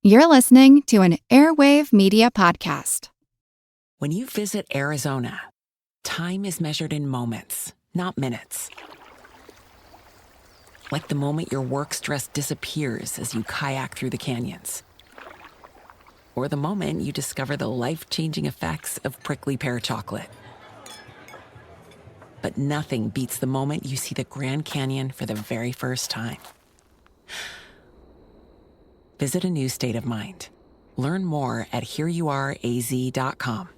You're listening to an Airwave Media podcast. When you visit Arizona, time is measured in moments, not minutes. Like the moment your work stress disappears as you kayak through the canyons. Or the moment you discover the life-changing effects of prickly pear chocolate. But nothing beats the moment you see the Grand Canyon for the very first time. Visit a new state of mind. Learn more at hereyouareaz.com.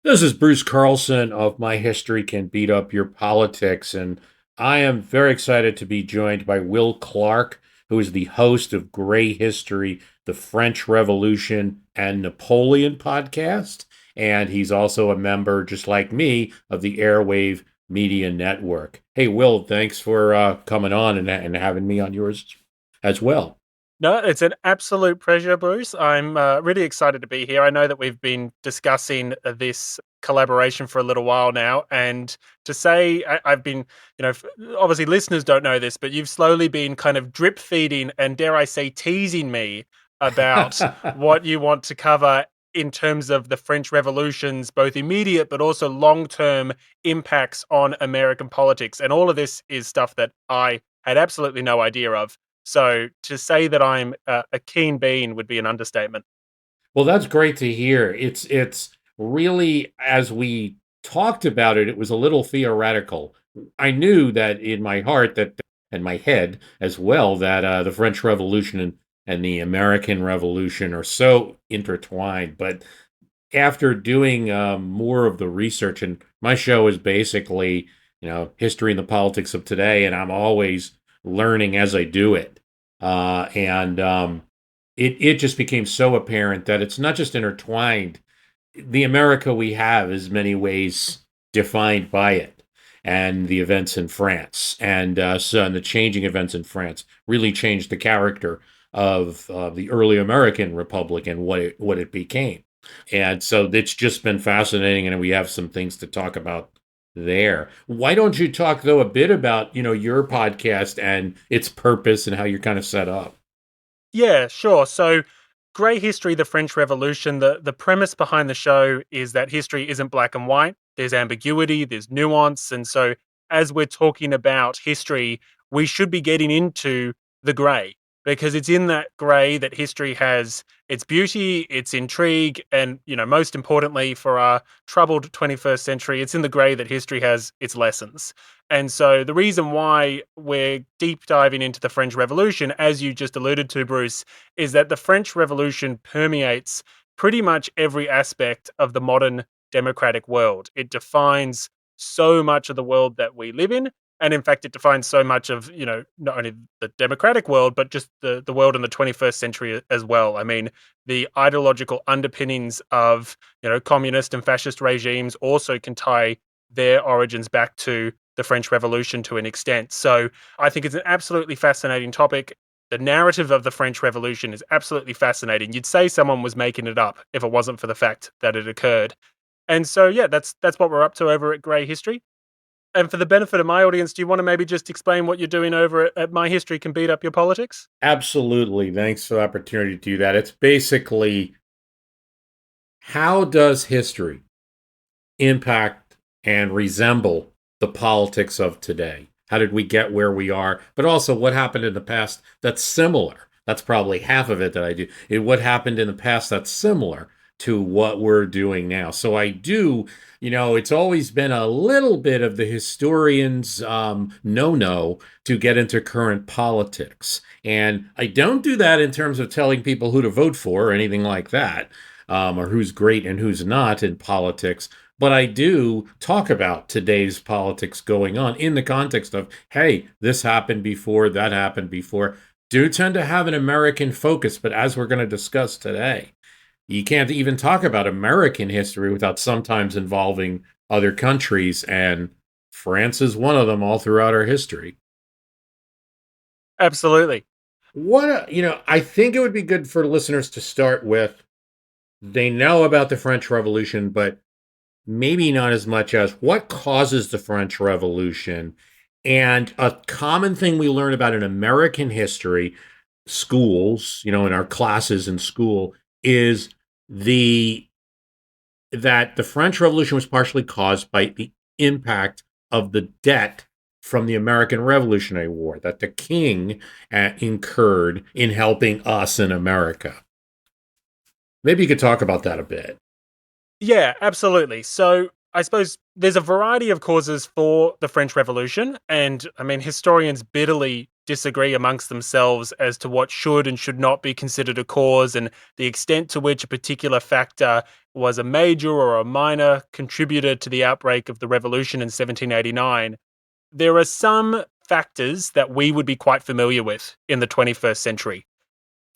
This is Bruce Carlson of My History Can Beat Up Your Politics, and I am very excited to be joined by Will Clark, who is the host of Gray History, the French Revolution, and Napoleon podcast. And he's also a member, just like me, of the Airwave Media Network. Hey, Will, thanks for coming on and having me on yours as well. No, it's an absolute pleasure, Bruce. I'm really excited to be here. I know that we've been discussing this collaboration for a little while now, and to say I've been, obviously listeners don't know this, but you've slowly been kind of drip feeding and, dare I say, teasing me about what you want to cover in terms of the French Revolution's both immediate but also long-term impacts on American politics. And all of this is stuff that I had absolutely no idea of. So to say that I'm a keen bean would be an understatement. Well, that's great to hear. It's really, as we talked about it, it was a little theoretical. I knew that in my heart that, and my head as well, that the French Revolution and the American Revolution are so intertwined. But after doing more of the research, and my show is basically, history and the politics of today, and I'm always learning as I do it. It just became so apparent that it's not just intertwined. The America we have is many ways defined by it, and the events in France, and the changing events in France really changed the character of the early American Republic and what it became. And so it's just been fascinating, and we have some things to talk about there. Why don't you talk though a bit about, your podcast and its purpose and how you're kind of set up? Yeah, sure. So Grey History, the French Revolution, the premise behind the show is that history isn't black and white. There's ambiguity, there's nuance. And so as we're talking about history, we should be getting into the grey, because it's in that grey that history has its beauty, its intrigue, and, most importantly for our troubled 21st century, it's in the grey that history has its lessons. And so the reason why we're deep diving into the French Revolution, as you just alluded to, Bruce, is that the French Revolution permeates pretty much every aspect of the modern democratic world. It defines so much of the world that we live in. And in fact, it defines so much of, not only the democratic world, but just the world in the 21st century as well. I mean, the ideological underpinnings of, communist and fascist regimes also can tie their origins back to the French Revolution to an extent. So I think it's an absolutely fascinating topic. The narrative of the French Revolution is absolutely fascinating. You'd say someone was making it up if it wasn't for the fact that it occurred. And so, yeah, that's what we're up to over at Grey History. And for the benefit of my audience, do you want to maybe just explain what you're doing over at My History Can Beat Up Your Politics? Absolutely. Thanks for the opportunity to do that. It's basically, how does history impact and resemble the politics of today? How did we get where we are? But also, what happened in the past that's similar? That's probably half of it that I do. What happened in the past that's similar to what we're doing now. So I do, it's always been a little bit of the historian's no-no to get into current politics. And I don't do that in terms of telling people who to vote for or anything like that, or who's great and who's not in politics. But I do talk about today's politics going on in the context of, hey, this happened before, that happened before. Do tend to have an American focus, but as we're going to discuss today, you can't even talk about American history without sometimes involving other countries, and France is one of them all throughout our history. Absolutely. I think it would be good for listeners to start with, they know about the French Revolution, but maybe not as much as what causes the French Revolution. And a common thing we learn about in American history, schools, in our classes in school, is the that the French Revolution was partially caused by the impact of the debt from the American Revolutionary War that the king incurred in helping us in America. Maybe you could talk about that a bit. Yeah, absolutely. So I suppose there's a variety of causes for the French Revolution. And I mean, historians bitterly disagree amongst themselves as to what should and should not be considered a cause and the extent to which a particular factor was a major or a minor contributor to the outbreak of the revolution in 1789. There are some factors that we would be quite familiar with in the 21st century.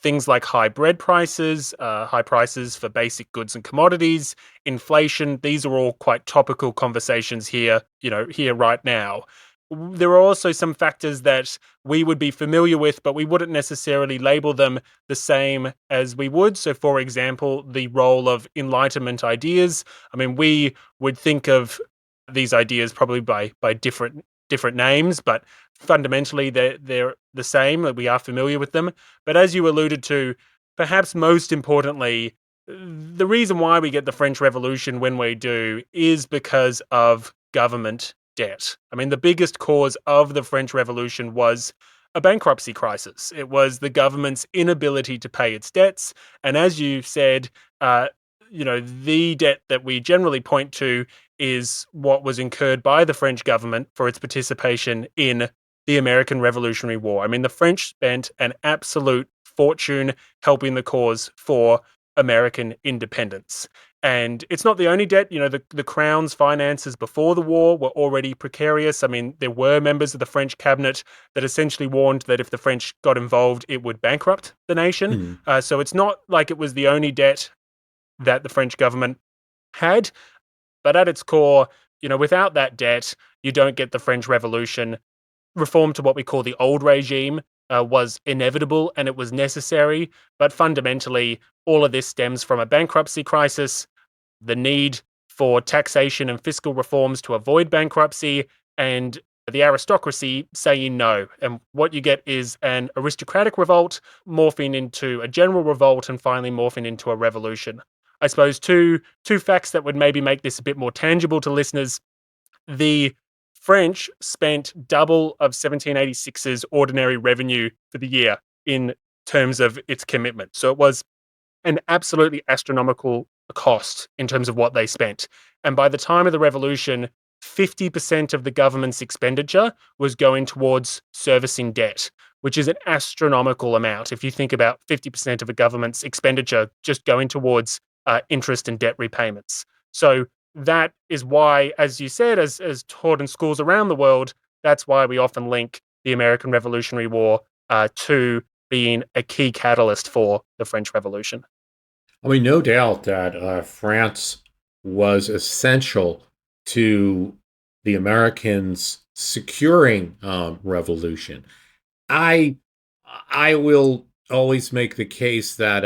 Things like high prices for basic goods and commodities, inflation, these are all quite topical conversations here, here right now. There are also some factors that we would be familiar with, but we wouldn't necessarily label them the same as we would. So, for example, the role of Enlightenment ideas. I mean, we would think of these ideas probably by different names, but fundamentally they're the same. We are familiar with them. But as you alluded to, perhaps most importantly, the reason why we get the French Revolution when we do is because of government debt. I mean, the biggest cause of the French Revolution was a bankruptcy crisis. It was the government's inability to pay its debts. And as you said, the debt that we generally point to is what was incurred by the French government for its participation in the American Revolutionary War. I mean, the French spent an absolute fortune helping the cause for American independence. And it's not the only debt. The Crown's finances before the war were already precarious. I mean, there were members of the French cabinet that essentially warned that if the French got involved, it would bankrupt the nation. So it's not like it was the only debt that the French government had. But at its core, without that debt, you don't get the French Revolution. Reform to what we call the old regime was inevitable and it was necessary. But fundamentally, all of this stems from a bankruptcy crisis, the need for taxation and fiscal reforms to avoid bankruptcy, and the aristocracy saying no. And what you get is an aristocratic revolt morphing into a general revolt and finally morphing into a revolution. I suppose two facts that would maybe make this a bit more tangible to listeners. The French spent double of 1786's ordinary revenue for the year in terms of its commitment. So it was an absolutely astronomical cost in terms of what they spent. And by the time of the revolution, 50% of the government's expenditure was going towards servicing debt, which is an astronomical amount. If you think about 50% of a government's expenditure just going towards interest and debt repayments. So that is why, as you said, as taught in schools around the world, that's why we often link the American Revolutionary War to being a key catalyst for the French Revolution. I mean, no doubt that France was essential to the Americans securing revolution. I will always make the case that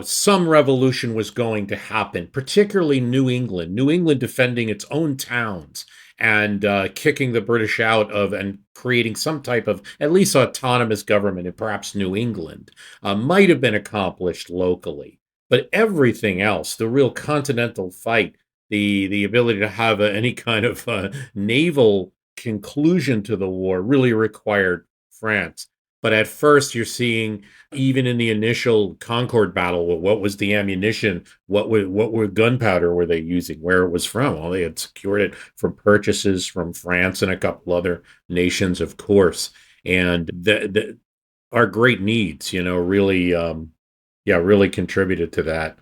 some revolution was going to happen, particularly New England. New England defending its own towns and kicking the British out of and creating some type of at least autonomous government in perhaps New England might have been accomplished locally. But everything else, the real continental fight, the ability to have any kind of naval conclusion to the war really required France. But at first, you're seeing, even in the initial Concord battle, what was the ammunition? What were gunpowder were they using? Where it was from? Well, they had secured it from purchases from France and a couple other nations, of course. And our great needs, really, really contributed to that.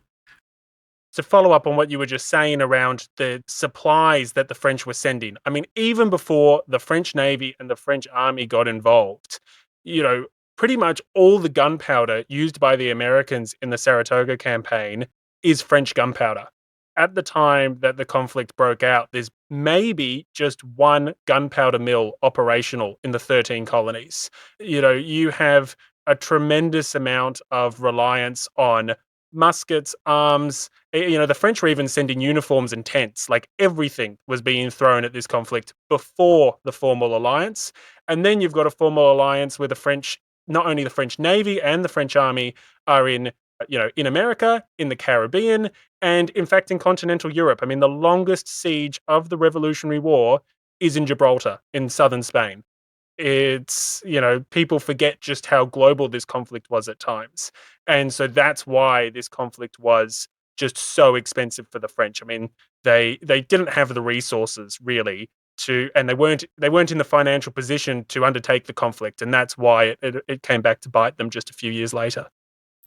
To follow up on what you were just saying around the supplies that the French were sending, I mean, even before the French Navy and the French Army got involved, pretty much all the gunpowder used by the Americans in the Saratoga campaign is French gunpowder. At the time that the conflict broke out, there's maybe just one gunpowder mill operational in the 13 colonies. You have a tremendous amount of reliance on muskets, arms. The French were even sending uniforms and tents. Like, everything was being thrown at this conflict before the formal alliance. And then you've got a formal alliance where the French not only the French Navy and the French Army are in America, in the Caribbean, and in fact in continental Europe. I mean, the longest siege of the Revolutionary War is in Gibraltar in southern Spain. People forget just how global this conflict was at times. And so that's why this conflict was just so expensive for the French. I mean, they didn't have the resources really and they weren't in the financial position to undertake the conflict, and that's why it came back to bite them just a few years later.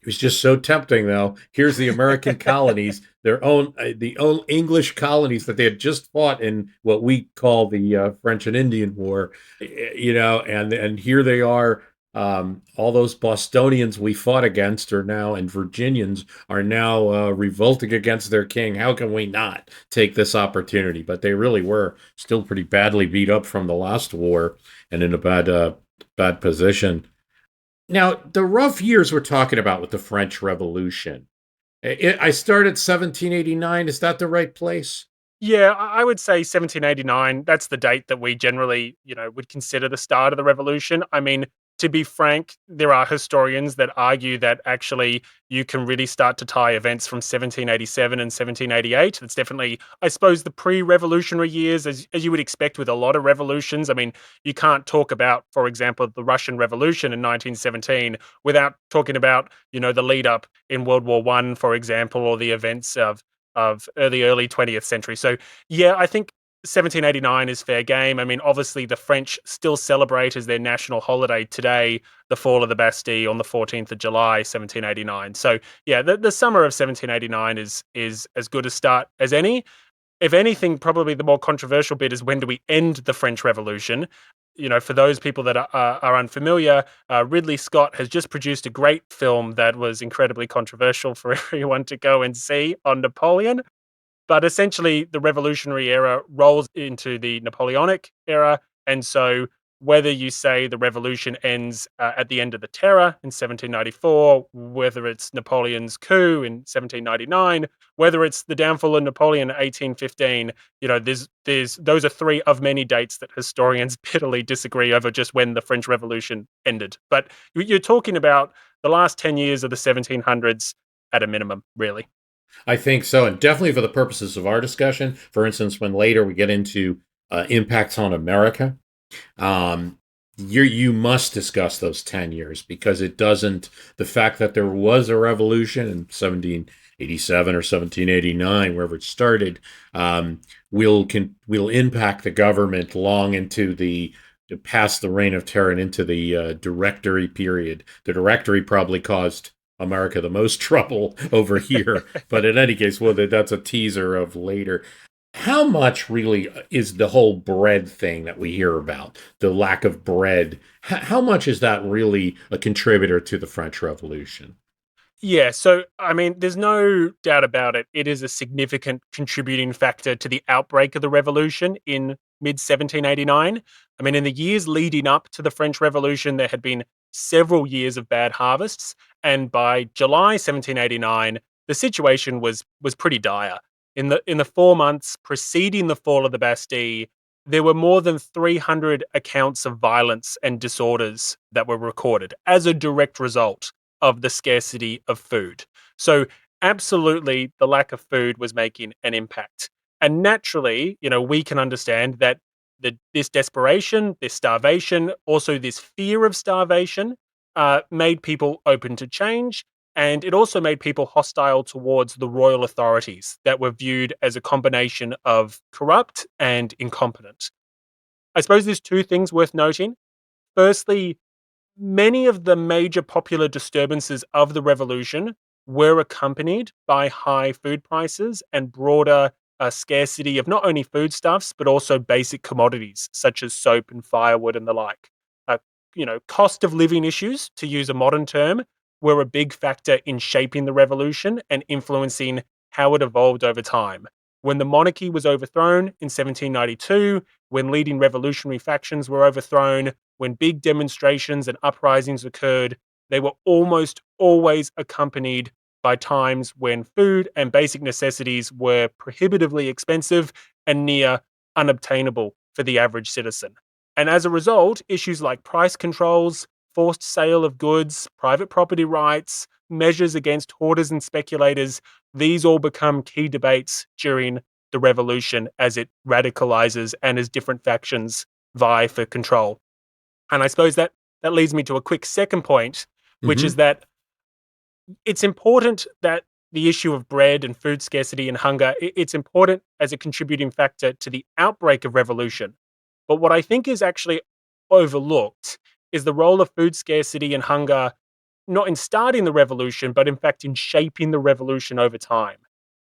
It was just so tempting, though. Here's the American colonies, the own English colonies that they had just fought in what we call the French and Indian War, and here they are. All those Bostonians we fought against are now, and Virginians are now revolting against their king. How can we not take this opportunity? But they really were still pretty badly beat up from the last war and in a bad position. Now, the rough years we're talking about with the French Revolution, I started 1789. Is that the right place? Yeah, I would say 1789. That's the date that we generally, would consider the start of the revolution. I mean, to be frank, there are historians that argue that actually you can really start to tie events from 1787 and 1788. That's definitely, I suppose, the pre-revolutionary years, as you would expect with a lot of revolutions. I mean, you can't talk about, for example, the Russian Revolution in 1917 without talking about, the lead up in World War One, for example, or the events of early 20th century. So yeah, I think 1789 is fair game. I mean, obviously the French still celebrate as their national holiday today the fall of the Bastille on the 14th of July, 1789. So yeah, the summer of 1789 is as good a start as any. If anything, probably the more controversial bit is when do we end the French Revolution? For those people that are unfamiliar, Ridley Scott has just produced a great film that was incredibly controversial for everyone to go and see on Napoleon. But essentially, the revolutionary era rolls into the Napoleonic era. And so, whether you say the revolution ends at the end of the Terror in 1794, whether it's Napoleon's coup in 1799, whether it's the downfall of Napoleon in 1815, there's those are three of many dates that historians bitterly disagree over just when the French Revolution ended. But you're talking about the last 10 years of the 1700s at a minimum, really. I think so, and definitely for the purposes of our discussion. For instance, when later we get into impacts on America, you must discuss those 10 years because it doesn't. The fact that there was a revolution in 1787 or 1789, wherever it started, will impact the government long into past the Reign of Terror and into the Directory period. The Directory probably caused America the most trouble over here. But in any case, well, that's a teaser of later. How much really is the whole bread thing that we hear about, the lack of bread? How much is that really a contributor to the French Revolution? Yeah, so I mean, there's no doubt about it. It is a significant contributing factor to the outbreak of the revolution in mid 1789. I mean, in the years leading up to the French Revolution, there had been several years of bad harvests, and by July 1789, the situation was pretty dire. In the 4 months preceding the fall of the Bastille, there were more than 300 accounts of violence and disorders that were recorded as a direct result of the scarcity of food. So absolutely the lack of food was making an impact. And naturally, we can understand that this desperation, this starvation, also this fear of starvation, made people open to change. And it also made people hostile towards the royal authorities that were viewed as a combination of corrupt and incompetent. I suppose there's two things worth noting. Firstly, many of the major popular disturbances of the revolution were accompanied by high food prices and broader scarcity of not only foodstuffs, but also basic commodities such as soap and firewood and the like. Uh, Cost of living issues, to use a modern term, were a big factor in shaping the revolution and influencing how it evolved over time. When the monarchy was overthrown in 1792, when leading revolutionary factions were overthrown, when big demonstrations and uprisings occurred, they were almost always accompanied by times when food and basic necessities were prohibitively expensive and near unobtainable for the average citizen. And as a result, issues like price controls, forced sale of goods, private property rights, measures against hoarders and speculators. These all become key debates during the revolution as it radicalizes and as different factions vie for control. And I suppose that leads me to a quick second point, which is Hmm. that it's important that the issue of bread and food scarcity and hunger, it's important as a contributing factor to the outbreak of revolution. But what I think is actually overlooked is the role of food scarcity and hunger, not in starting the revolution, but in fact in shaping the revolution over time.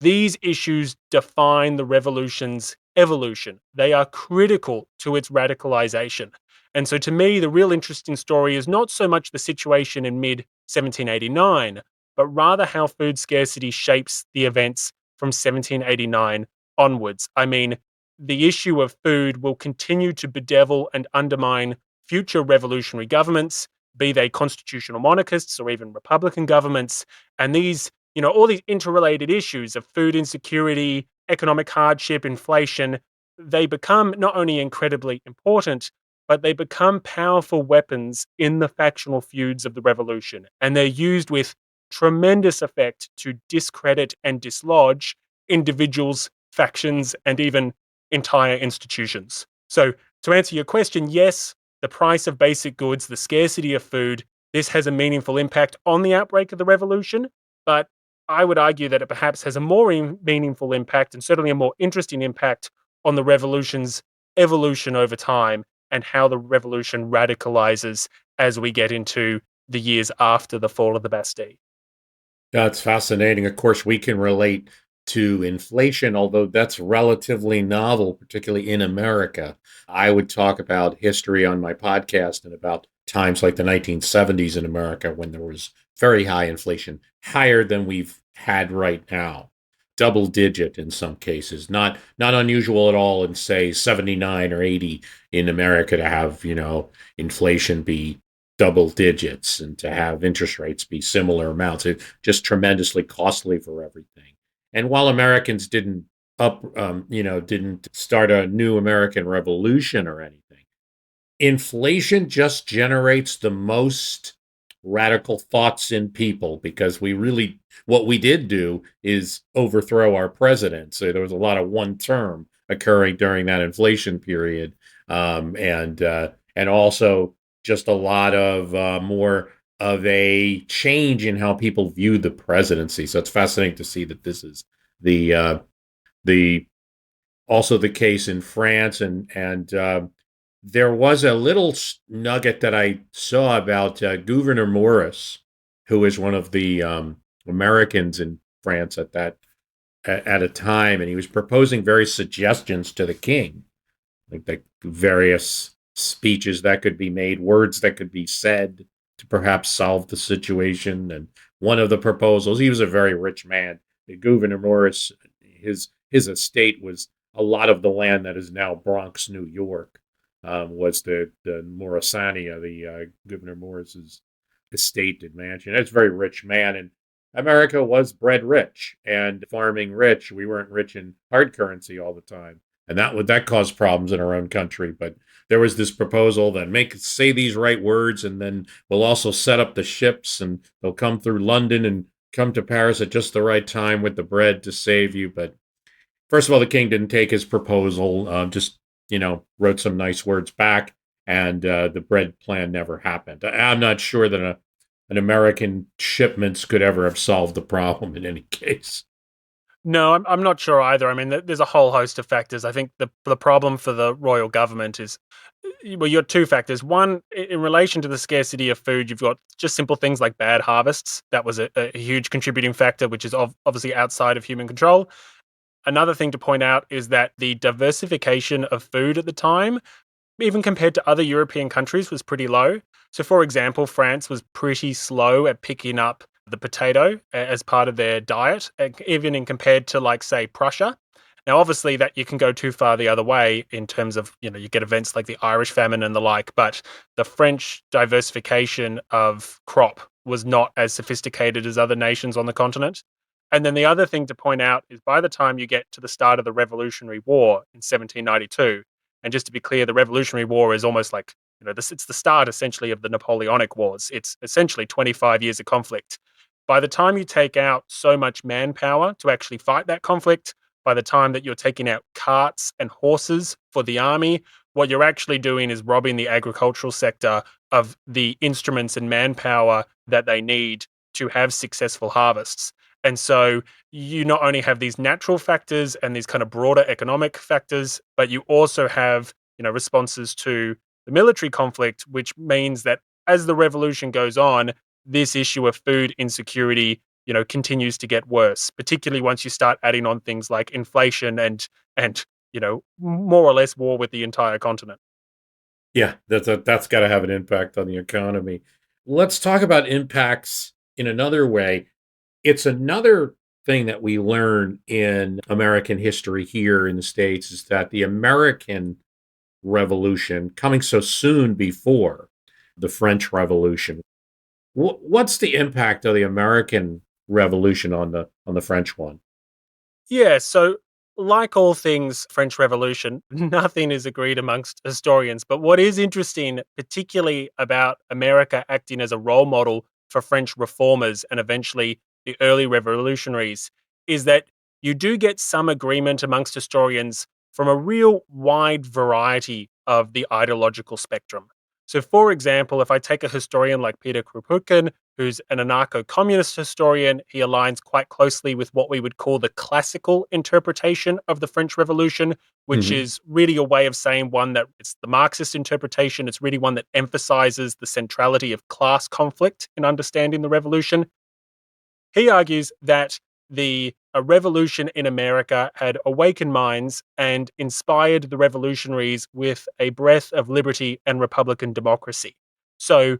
These issues define the revolution's evolution. They are critical to its radicalization. And so to me, the real interesting story is not so much the situation in mid 1789, but rather how food scarcity shapes the events from 1789 onwards. I mean, the issue of food will continue to bedevil and undermine future revolutionary governments, be they constitutional monarchists or even Republican governments. And these, all these interrelated issues of food insecurity, economic hardship, inflation, they become not only incredibly important, but they become powerful weapons in the factional feuds of the revolution. And they're used with tremendous effect to discredit and dislodge individuals, factions, and even entire institutions. So, to answer your question, yes, the price of basic goods, the scarcity of food, this has a meaningful impact on the outbreak of the revolution. But I would argue that it perhaps has a more meaningful impact and certainly a more interesting impact on the revolution's evolution over time and how the revolution radicalizes as we get into the years after the fall of the Bastille. That's fascinating. Of course, we can relate to inflation, although that's relatively novel, particularly in America. I would talk about history on my podcast and about times like the 1970s in America when there was very high inflation, higher than we've had right now, double digit in some cases. Not unusual at all in say 79 or 80 in America to have, inflation be double digits and to have interest rates be similar amounts. It's just tremendously costly for everything. And while Americans didn't start a new American Revolution or anything, inflation just generates the most radical thoughts in people because what we did do is overthrow our president. So there was a lot of one term occurring during that inflation period. And also just a lot of more of a change in how people view the presidency. So it's fascinating to see that this is the also the case in France, and there was a little nugget that I saw about Gouverneur Morris, who is one of the Americans in France at a time, and he was proposing various suggestions to the king, like the various speeches that could be made, words that could be said to perhaps solve the situation. And one of the proposals, he was a very rich man. The Gouverneur Morris, his estate was a lot of the land that is now Bronx, New York, was the Morrisania, the Gouverneur Morris's estate and mansion. That's a very rich man, and America was bred rich and farming rich. We weren't rich in hard currency all the time, and that caused problems in our own country. But there was this proposal that say these right words, and then we'll also set up the ships, and they'll come through London and come to Paris at just the right time with the bread to save you. But first of all, the king didn't take his proposal, just, wrote some nice words back, and the bread plan never happened. I'm not sure that an American shipments could ever have solved the problem in any case. No, I'm not sure either. I mean, there's a whole host of factors. I think the problem for the royal government is, well, you got two factors. One, in relation to the scarcity of food, you've got just simple things like bad harvests. That was a huge contributing factor, which is obviously outside of human control. Another thing to point out is that the diversification of food at the time, even compared to other European countries, was pretty low. So, for example, France was pretty slow at picking up the potato as part of their diet, even in compared to, like, say, Prussia. Now, obviously, that you can go too far the other way in terms of, you get events like the Irish famine and the like, but the French diversification of crop was not as sophisticated as other nations on the continent. And then the other thing to point out is by the time you get to the start of the Revolutionary War in 1792, and just to be clear, the Revolutionary War is almost like it's the start essentially of the Napoleonic Wars. It's essentially 25 years of conflict. By the time you take out so much manpower to actually fight that conflict, by the time that you're taking out carts and horses for the army, what you're actually doing is robbing the agricultural sector of the instruments and manpower that they need to have successful harvests. And so you not only have these natural factors and these kind of broader economic factors, but you also have, responses to the military conflict, which means that as the revolution goes on, this issue of food insecurity, continues to get worse, particularly once you start adding on things like inflation and more or less war with the entire continent. Yeah, that's got to have an impact on the economy. Let's talk about impacts in another way. It's another thing that we learn in American history here in the States is that the American Revolution, coming so soon before the French Revolution, what's the impact of the American Revolution on the French one? Yeah, so like all things French Revolution, nothing is agreed amongst historians. But what is interesting, particularly about America acting as a role model for French reformers and eventually the early revolutionaries, is that you do get some agreement amongst historians from a real wide variety of the ideological spectrum. So, for example, if I take a historian like Peter Kropotkin, who's an anarcho communist historian, he aligns quite closely with what we would call the classical interpretation of the French Revolution, which Hmm. is really a way of saying one that it's the Marxist interpretation. It's really one that emphasizes the centrality of class conflict in understanding the revolution. He argues that the a revolution in America had awakened minds and inspired the revolutionaries with a breath of liberty and republican democracy. So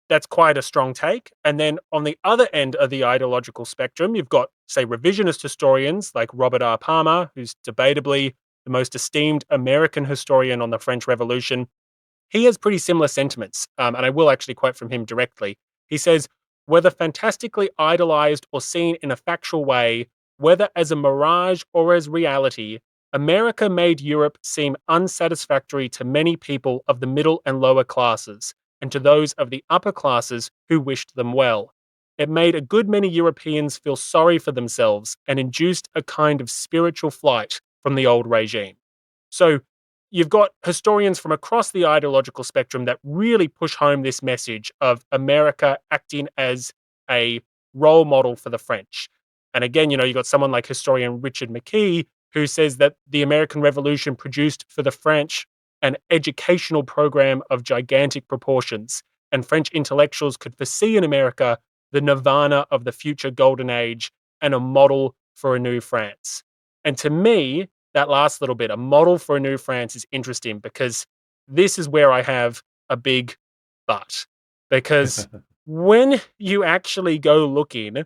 that's quite a strong take. And then on the other end of the ideological spectrum, you've got, say, revisionist historians like Robert R. Palmer, who's debatably the most esteemed American historian on the French Revolution. He has pretty similar sentiments, and I will actually quote from him directly. He says, whether fantastically idolized or seen in a factual way, whether as a mirage or as reality, America made Europe seem unsatisfactory to many people of the middle and lower classes, and to those of the upper classes who wished them well. It made a good many Europeans feel sorry for themselves and induced a kind of spiritual flight from the old regime. So you've got historians from across the ideological spectrum that really push home this message of America acting as a role model for the French. And again, you've got someone like historian Richard McKee, who says that the American Revolution produced for the French an educational program of gigantic proportions, and French intellectuals could foresee in America the nirvana of the future golden age and a model for a new France. And to me, that last little bit, a model for a new France, is interesting because this is where I have a big but. Because when you actually go looking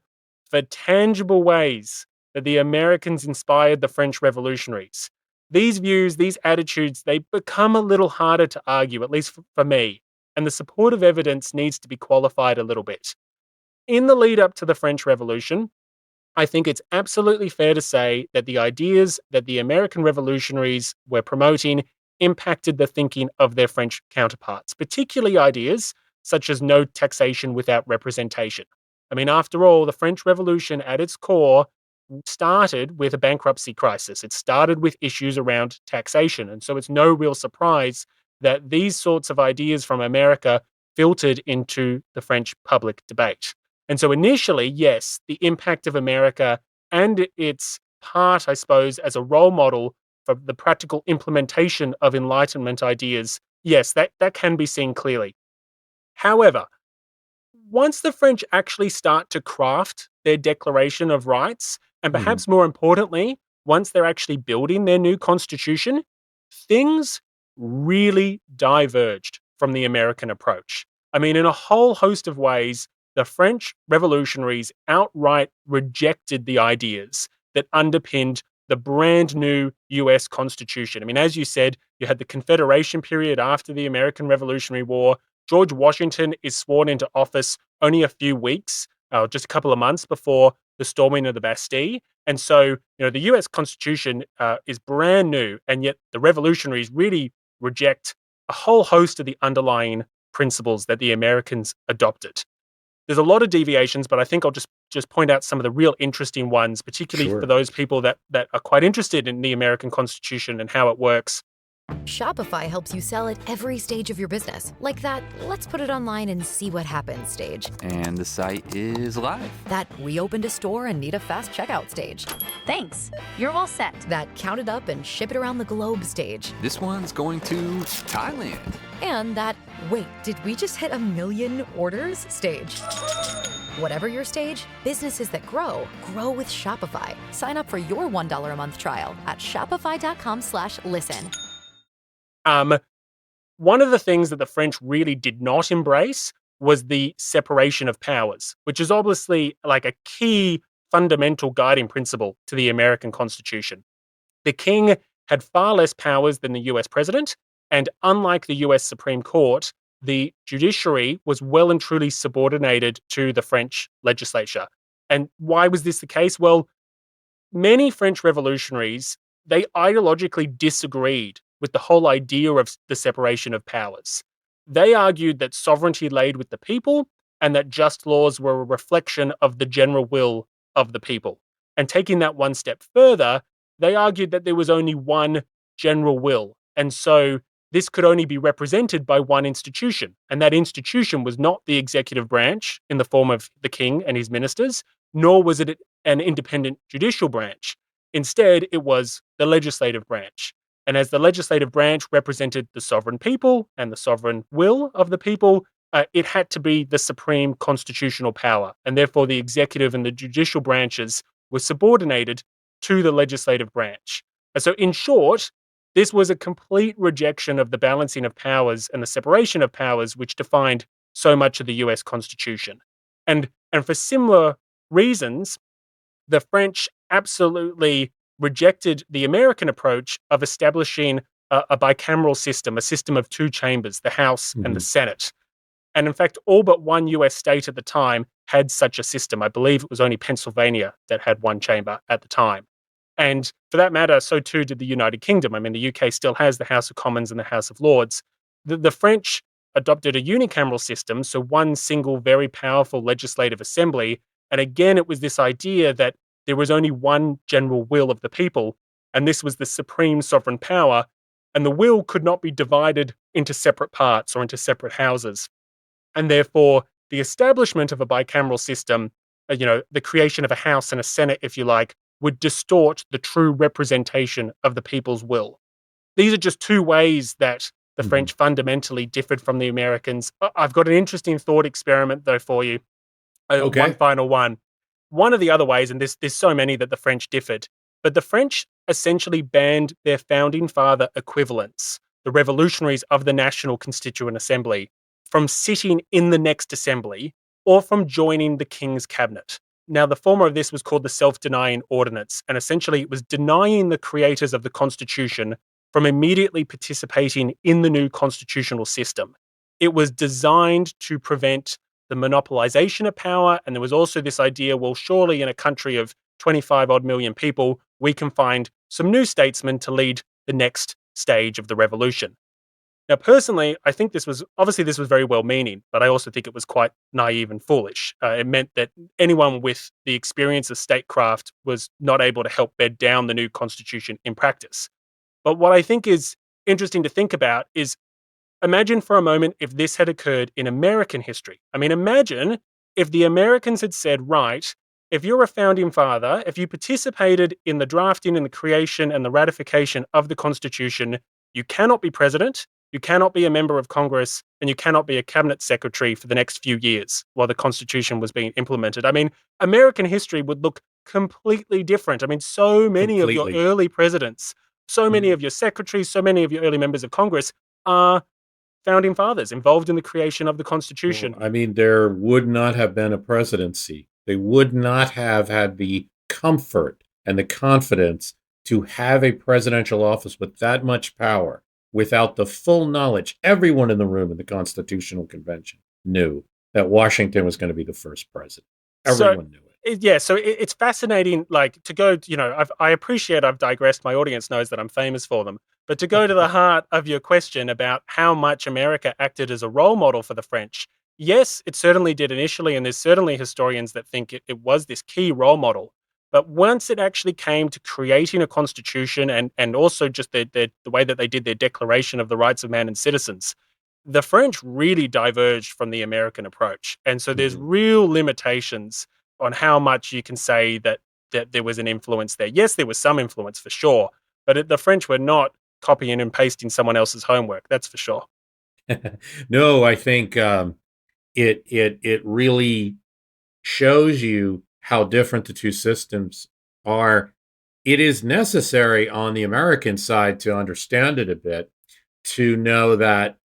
for tangible ways that the Americans inspired the French revolutionaries, these views, these attitudes, they become a little harder to argue, at least for me. And the supportive evidence needs to be qualified a little bit. In the lead up to the French Revolution, I think it's absolutely fair to say that the ideas that the American revolutionaries were promoting impacted the thinking of their French counterparts, particularly ideas such as no taxation without representation. I mean, after all, the French Revolution at its core started with a bankruptcy crisis. It started with issues around taxation. And so it's no real surprise that these sorts of ideas from America filtered into the French public debate. And so initially, yes, the impact of America and its part, I suppose, as a role model for the practical implementation of Enlightenment ideas, yes, that can be seen clearly. However, once the French actually start to craft their Declaration of Rights, and Mhm. perhaps more importantly, once they're actually building their new constitution, things really diverged from the American approach. I mean, in a whole host of ways, the French revolutionaries outright rejected the ideas that underpinned the brand new US Constitution. I mean, as you said, you had the Confederation period after the American Revolutionary War. George Washington is sworn into office only a few weeks, just a couple of months before the storming of the Bastille. And so, the US Constitution is brand new, and yet the revolutionaries really reject a whole host of the underlying principles that the Americans adopted. There's a lot of deviations, but I think I'll just point out some of the real interesting ones, particularly for Sure. those people that are quite interested in the American Constitution and how it works. Shopify helps you sell at every stage of your business. Like that, let's put it online and see what happens stage. And the site is live. That we opened a store and need a fast checkout stage. Thanks. You're all set. That count it up and ship it around the globe stage. This one's going to Thailand. And that, wait, did we just hit 1 million orders stage? Whatever your stage, businesses that grow with Shopify. Sign up for your $1 a month trial at shopify.com/listen. One of the things that the French really did not embrace was the separation of powers, which is obviously like a key fundamental guiding principle to the American Constitution. The king had far less powers than the US president, and unlike the US Supreme Court, the judiciary was well and truly subordinated to the French legislature. And why was this the case? Well, many French revolutionaries, they ideologically disagreed with the whole idea of the separation of powers. They argued that sovereignty laid with the people and that just laws were a reflection of the general will of the people. And taking that one step further, they argued that there was only one general will. And so this could only be represented by one institution. And that institution was not the executive branch in the form of the king and his ministers, nor was it an independent judicial branch. Instead, it was the legislative branch. And as the legislative branch represented the sovereign people and the sovereign will of the people, it had to be the supreme constitutional power. And therefore, the executive and the judicial branches were subordinated to the legislative branch. And so, in short, this was a complete rejection of the balancing of powers and the separation of powers, which defined so much of the US Constitution. And for similar reasons, the French absolutely rejected the American approach of establishing a bicameral system, a system of two chambers, the House and the Senate. And in fact, all but one US state at the time had such a system. I believe it was only Pennsylvania that had one chamber at the time. And for that matter, so too did the United Kingdom. I mean, the UK still has the House of Commons and the House of Lords. The French adopted a unicameral system, so one single, very powerful legislative assembly. And again, it was this idea that there was only one general will of the people, and this was the supreme sovereign power, and the will could not be divided into separate parts or into separate houses. And therefore, the establishment of a bicameral system, the creation of a House and a Senate, if you like, would distort the true representation of the people's will. These are just two ways that the French fundamentally differed from the Americans. I've got an interesting thought experiment, though, for you. Okay. One final one. One of the other ways, and there's so many that the French differed, but the French essentially banned their founding father equivalents, the revolutionaries of the National Constituent Assembly, from sitting in the next assembly or from joining the king's cabinet. Now, the former of this was called the Self-Denying Ordinance, and essentially it was denying the creators of the Constitution from immediately participating in the new constitutional system. It was designed to prevent the monopolization of power, and there was also this idea, well, surely in a country of 25 odd million people, we can find some new statesmen to lead the next stage of the revolution. Now, personally, I think this was very well-meaning, but I also think it was quite naive and foolish. It meant that anyone with the experience of statecraft was not able to help bed down the new constitution in practice. But what I think is interesting to think about is, imagine for a moment if this had occurred in American history. I mean, imagine if the Americans had said, right, if you're a founding father, if you participated in the drafting and the creation and the ratification of the Constitution, you cannot be president, you cannot be a member of Congress, and you cannot be a cabinet secretary for the next few years while the Constitution was being implemented. I mean, American history would look completely different. I mean, so many of your early presidents, so many of your secretaries, so many of your early members of Congress are founding fathers involved in the creation of the Constitution. Well, I mean, there would not have been a presidency. They would not have had the comfort and the confidence to have a presidential office with that much power without the full knowledge. Everyone in the room in the Constitutional Convention knew that Washington was going to be the first president. Everyone knew it. Yeah, so it's fascinating, like, to go, I appreciate I've digressed. My audience knows that I'm famous for them. But to go to the heart of your question about how much America acted as a role model for the French, yes, it certainly did initially, and there's certainly historians that think it was this key role model. But once it actually came to creating a constitution and also just the way that they did their Declaration of the Rights of Man and Citizens, the French really diverged from the American approach. And so there's Mhm. real limitations on how much you can say that there was an influence there. Yes, there was some influence for sure, but the French were not copying and pasting someone else's homework. That's for sure. No, I think it really shows you how different the two systems are. It is necessary on the American side to understand it a bit, to know that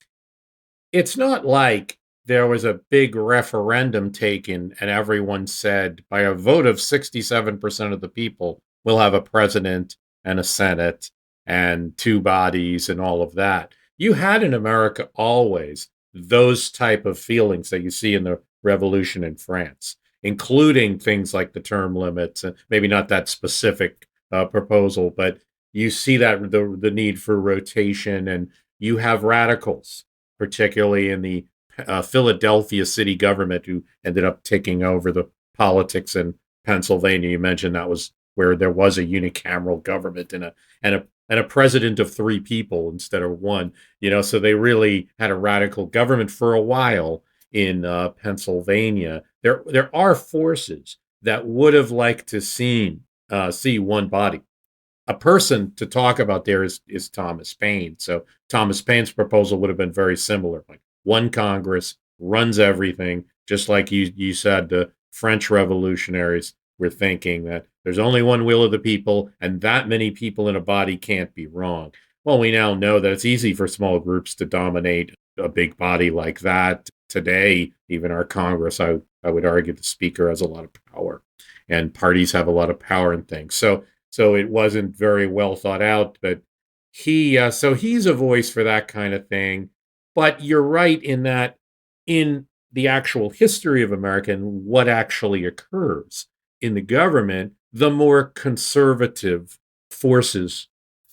it's not like there was a big referendum taken and everyone said, by a vote of 67% of the people, we'll have a president and a Senate and two bodies and all of that. You had in America always those type of feelings that you see in the revolution in France, including things like the term limits, and maybe not that specific proposal, but you see that the need for rotation, and you have radicals, particularly in the Philadelphia city government, who ended up taking over the politics in Pennsylvania. You mentioned that was where there was a unicameral government and a president of three people instead of one. So they really had a radical government for a while in Pennsylvania. There are forces that would have liked to see one body. A person to talk about there is Thomas Paine. So Thomas Paine's proposal would have been very similar, like one Congress runs everything, just like you said. The French revolutionaries were thinking that there's only one will of the people, and that many people in a body can't be wrong. Well, we now know that it's easy for small groups to dominate a big body like that. Today, even our Congress, I would argue the speaker has a lot of power, and parties have a lot of power and things. So it wasn't very well thought out, but he's a voice for that kind of thing. But you're right in that, in the actual history of America and what actually occurs in the government, the more conservative forces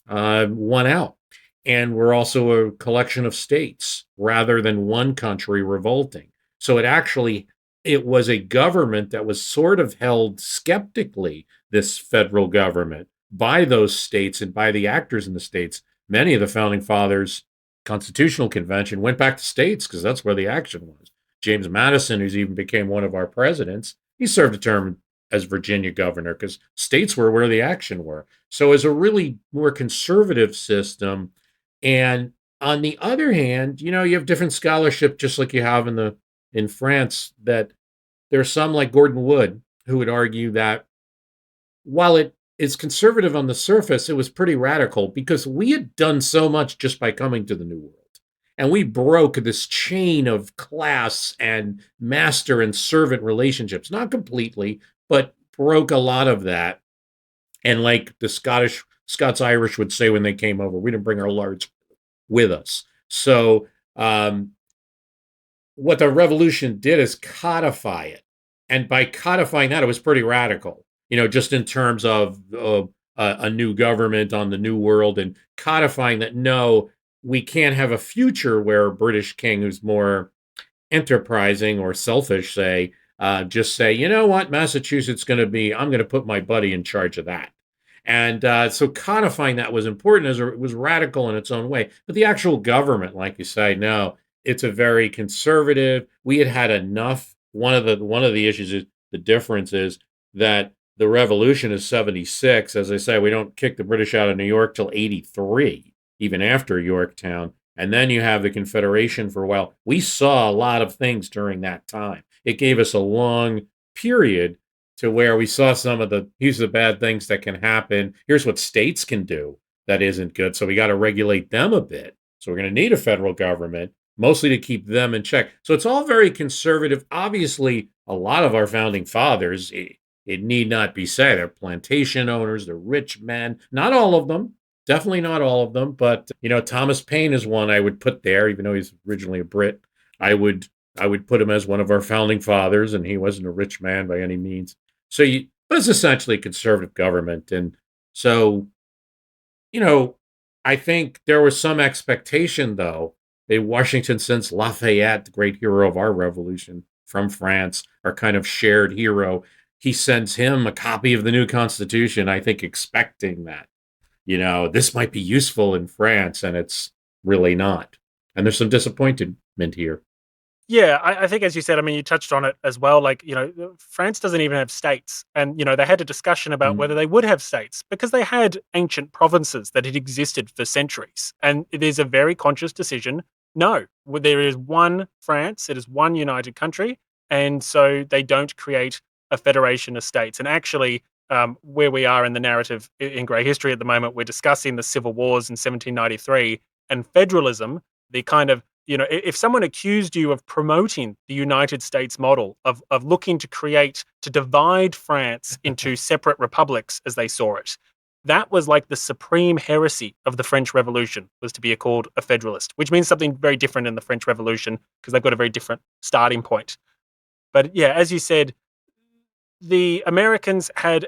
won out. And we're also a collection of states rather than one country revolting. So it was a government that was sort of held skeptically, this federal government, by those states and by the actors in the states. Many of the founding fathers' constitutional convention went back to states because that's where the action was. James Madison, who's even became one of our presidents, he served a term as Virginia governor because states were where the action were. So as a really more conservative system. And on the other hand, you have different scholarship, just like you have in France, that there's some like Gordon Wood who would argue that while it is conservative on the surface, it was pretty radical because we had done so much just by coming to the New World. And we broke this chain of class and master and servant relationships, not completely, but broke a lot of that. And like the Scots Irish would say when they came over, we didn't bring our lords with us. So what the revolution did is codify it. And by codifying that, it was pretty radical, just in terms of a new government on the new world, and codifying that, no, we can't have a future where a British king who's more enterprising or selfish, just say, you know what, Massachusetts going to be, I'm going to put my buddy in charge of that. And so codifying that was important, as it was radical in its own way. But the actual government, like you say, no, it's a very conservative. We had enough. One of the issues is the difference is that the revolution is 76. As I say, we don't kick the British out of New York till 83, even after Yorktown. And then you have the Confederation for a while. We saw a lot of things during that time. It gave us a long period to where we saw some of here's the bad things that can happen. Here's what states can do that isn't good. So we got to regulate them a bit. So we're going to need a federal government, mostly to keep them in check. So it's all very conservative. Obviously, a lot of our founding fathers, it need not be said, they're plantation owners, they're rich men. Not all of them, definitely not all of them. But, Thomas Paine is one I would put there, even though he's originally a Brit. I would put him as one of our founding fathers, and he wasn't a rich man by any means. But it's essentially a conservative government. And so, I think there was some expectation, though. Washington sends Lafayette, the great hero of our revolution, from France, our kind of shared hero. He sends him a copy of the new Constitution, I think, expecting that, this might be useful in France, and it's really not. And there's some disappointment here. Yeah, I think as you said, I mean, you touched on it as well. Like, France doesn't even have states. And, they had a discussion about whether they would have states because they had ancient provinces that had existed for centuries. And it is a very conscious decision. No, there is one France, it is one united country. And so they don't create a federation of states. And actually, where we are in the narrative in Grey history at the moment, we're discussing the civil wars in 1793 and federalism, the kind of if someone accused you of promoting the United States model, of looking to divide France into separate republics as they saw it, that was like the supreme heresy of the French Revolution, was to be called a federalist, which means something very different in the French Revolution because they've got a very different starting point. But yeah, as you said, the Americans had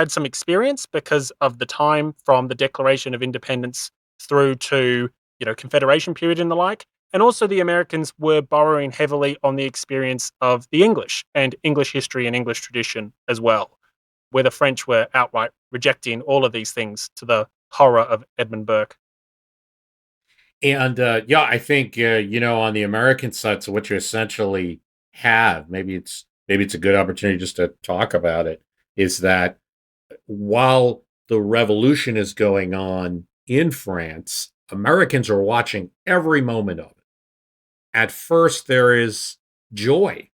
some experience because of the time from the Declaration of Independence through to Confederation period and the like. And also the Americans were borrowing heavily on the experience of the English and English history and English tradition as well, where the French were outright rejecting all of these things to the horror of Edmund Burke. And I think on the American side, so what you essentially have, maybe it's a good opportunity just to talk about it, is that while the revolution is going on in France, Americans are watching every moment of it. At first, there is joy.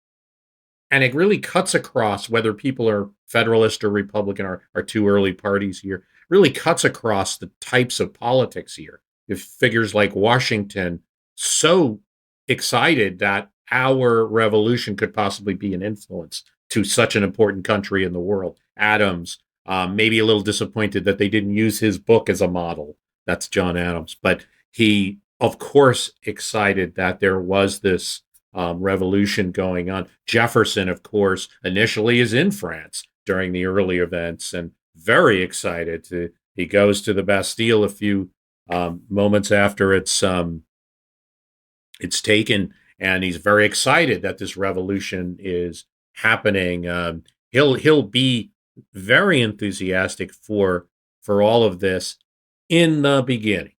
And it really cuts across whether people are Federalist or Republican, are two early parties here, really cuts across the types of politics here. If figures like Washington, so excited that our revolution could possibly be an influence to such an important country in the world. Adams, maybe a little disappointed that they didn't use his book as a model. That's John Adams. But he, of course, excited that there was this revolution going on. Jefferson, of course, initially is in France during the early events and very excited. He goes to the Bastille a few moments after it's taken, and he's very excited that this revolution is happening. He'll be very enthusiastic for all of this in the beginning,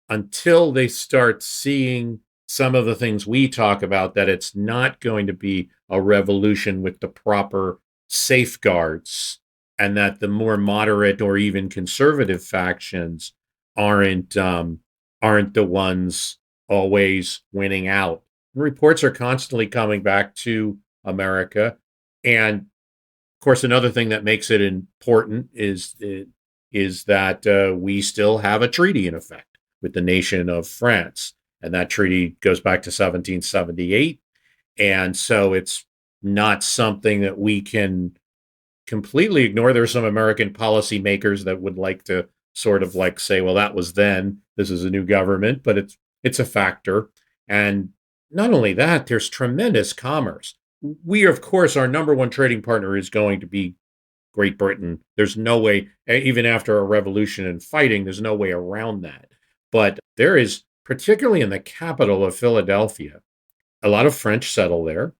until they start seeing some of the things we talk about, that it's not going to be a revolution with the proper safeguards, and that the more moderate or even conservative factions aren't the ones always winning out. Reports are constantly coming back to America. And of course, another thing that makes it important is that we still have a treaty in effect with the nation of France. And that treaty goes back to 1778. And so it's not something that we can completely ignore. There are some American policymakers that would like to sort of like say, well, that was then, this is a new government, but it's a factor. And not only that, there's tremendous commerce. We, of course, our number one trading partner is going to be Great Britain. There's no way, even after a revolution and fighting, there's no way around that. But there is, particularly in the capital of Philadelphia, a lot of French settle there.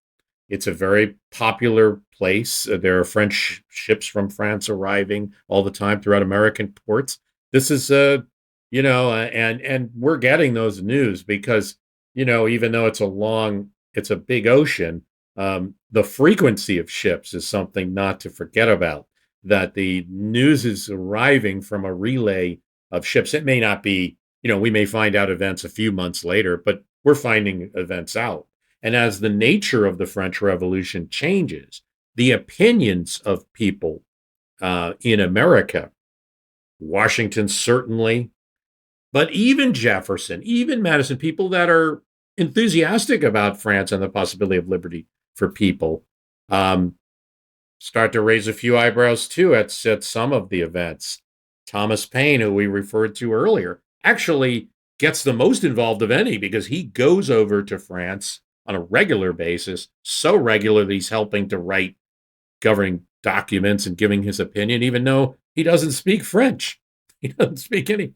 It's a very popular place. There are French ships from France arriving all the time throughout American ports. This is, and we're getting those news because, even though it's a big ocean, the frequency of ships is something not to forget about, that the news is arriving from a relay of ships. It may not be, we may find out events a few months later, but we're finding events out. And as the nature of the French Revolution changes, the opinions of people in America, Washington certainly, but even Jefferson, even Madison, people that are enthusiastic about France and the possibility of liberty for people, start to raise a few eyebrows too at some of the events. Thomas Paine, who we referred to earlier, actually gets the most involved of any because he goes over to France on a regular basis, so regular that he's helping to write governing documents and giving his opinion, even though he doesn't speak French. He doesn't speak any.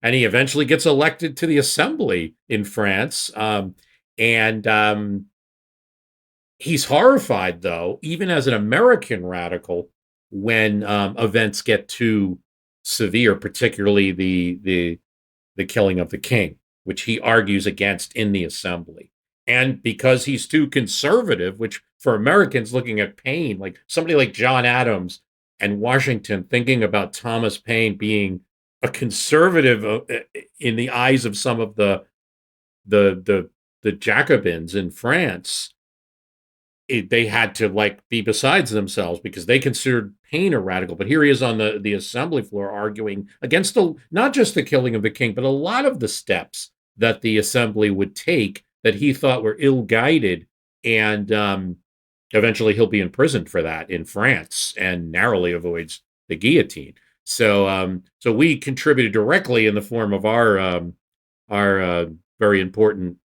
And he eventually gets elected to the assembly in France. And he's horrified, though, even as an American radical, when events get too severe, particularly the killing of the king, which he argues against in the assembly. And because he's too conservative, which for Americans looking at Paine, like somebody like John Adams and Washington thinking about Thomas Paine being a conservative in the eyes of some of the the Jacobins in France, they had to like be besides themselves because they considered Paine a radical. But here he is on the assembly floor arguing against not just the killing of the king, but a lot of the steps that the assembly would take that he thought were ill-guided. And eventually he'll be imprisoned for that in France and narrowly avoids the guillotine. So we contributed directly in the form of our very important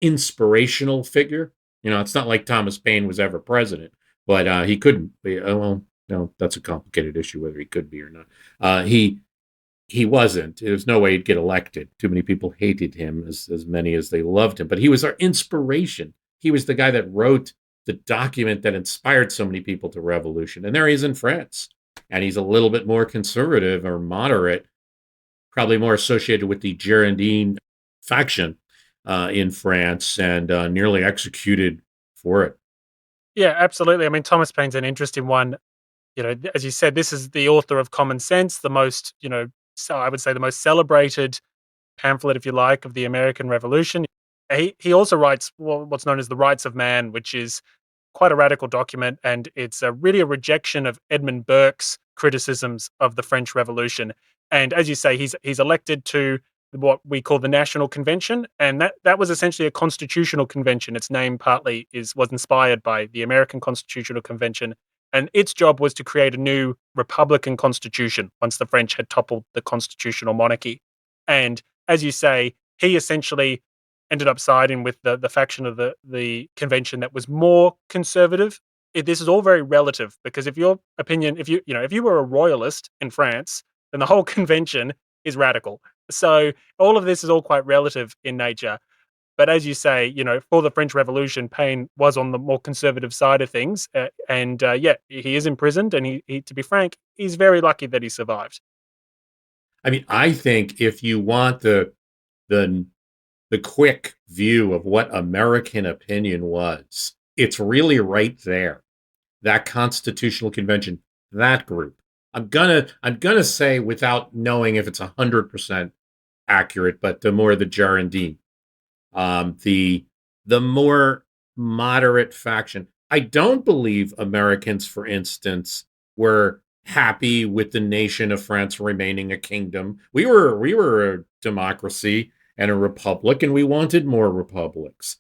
inspirational figure. It's not like Thomas Paine was ever president, but he couldn't be. Well, no, that's a complicated issue whether he could be or not. He wasn't. There's no way he'd get elected. Too many people hated him, as many as they loved him. But he was our inspiration. He was the guy that wrote the document that inspired so many people to revolution. And there he is in France, and he's a little bit more conservative or moderate, probably more associated with the Girondin faction in France, and nearly executed for it. Yeah, absolutely. I mean, Thomas Paine's an interesting one. As you said, this is the author of Common Sense, the most, so I would say the most celebrated pamphlet, if you like, of the American Revolution. He also writes what's known as the Rights of Man, which is quite a radical document, and it's really a rejection of Edmund Burke's criticisms of the French Revolution. And as you say, he's elected to what we call the National Convention, and that was essentially a constitutional convention. Its name partly was inspired by the American Constitutional Convention, and its job was to create a new republican constitution once the French had toppled the constitutional monarchy. And as you say, he essentially ended up siding with the faction of the convention that was more conservative. This is all very relative because if your opinion, if you were a royalist in France, then the whole convention is radical. So all of this is all quite relative in nature. But as you say, for the French Revolution, Paine was on the more conservative side of things, and he is imprisoned. And he, to be frank, he's very lucky that he survived. I mean, I think if you want the quick view of what American opinion was, it's really right there. That Constitutional Convention, that group. I'm gonna say, without knowing if it's 100% accurate, but the more the Girondin, the more moderate faction. I don't believe Americans, for instance, were happy with the nation of France remaining a kingdom. We were a democracy and a republic, and we wanted more republics.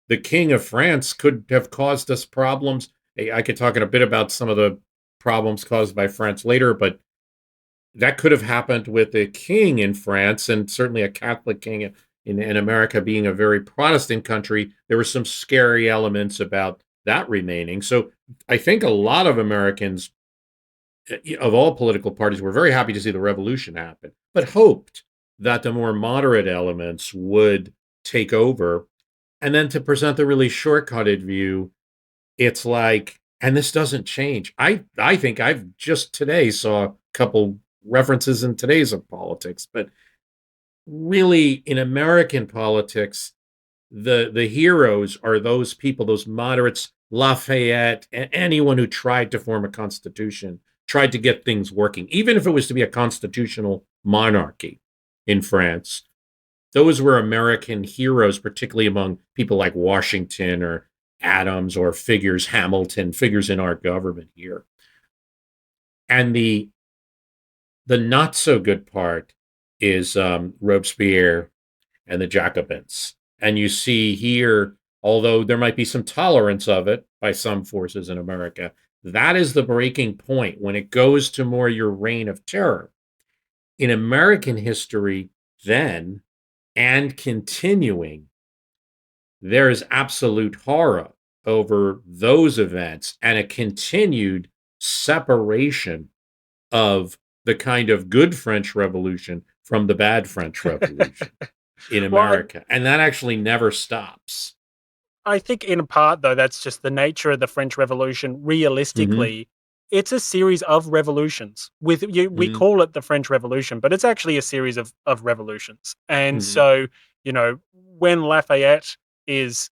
The King of France could have caused us problems. I could talk in a bit about some of the problems caused by France later, but that could have happened with a king in France, and certainly a Catholic king in America being a very Protestant country. There were some scary elements about that remaining. So I think a lot of Americans of all political parties were very happy to see the revolution happen, but hoped that the more moderate elements would take over. And then to present the really shortcutted view, it's like, and this doesn't change. I think I've just today saw a couple references in today's of politics, but really in American politics, the heroes are those people, those moderates, Lafayette, and anyone who tried to form a constitution, tried to get things working, even if it was to be a constitutional monarchy in France. Those were American heroes, particularly among people like Washington or Adams or Hamilton, figures in our government here. And the not so good part is Robespierre and the Jacobins. And you see here, although there might be some tolerance of it by some forces in America, that is the breaking point when it goes to more your reign of terror. In American history then, and continuing, there is absolute horror over those events and a continued separation of the kind of good French Revolution from the bad French Revolution in Well, America. And that actually never stops. I think in part, though, that's just the nature of the French Revolution. Hmm. Realistically, it's a series of revolutions. We Hmm. call it the French Revolution, but it's actually a series of revolutions. And Hmm. so, when Lafayette is,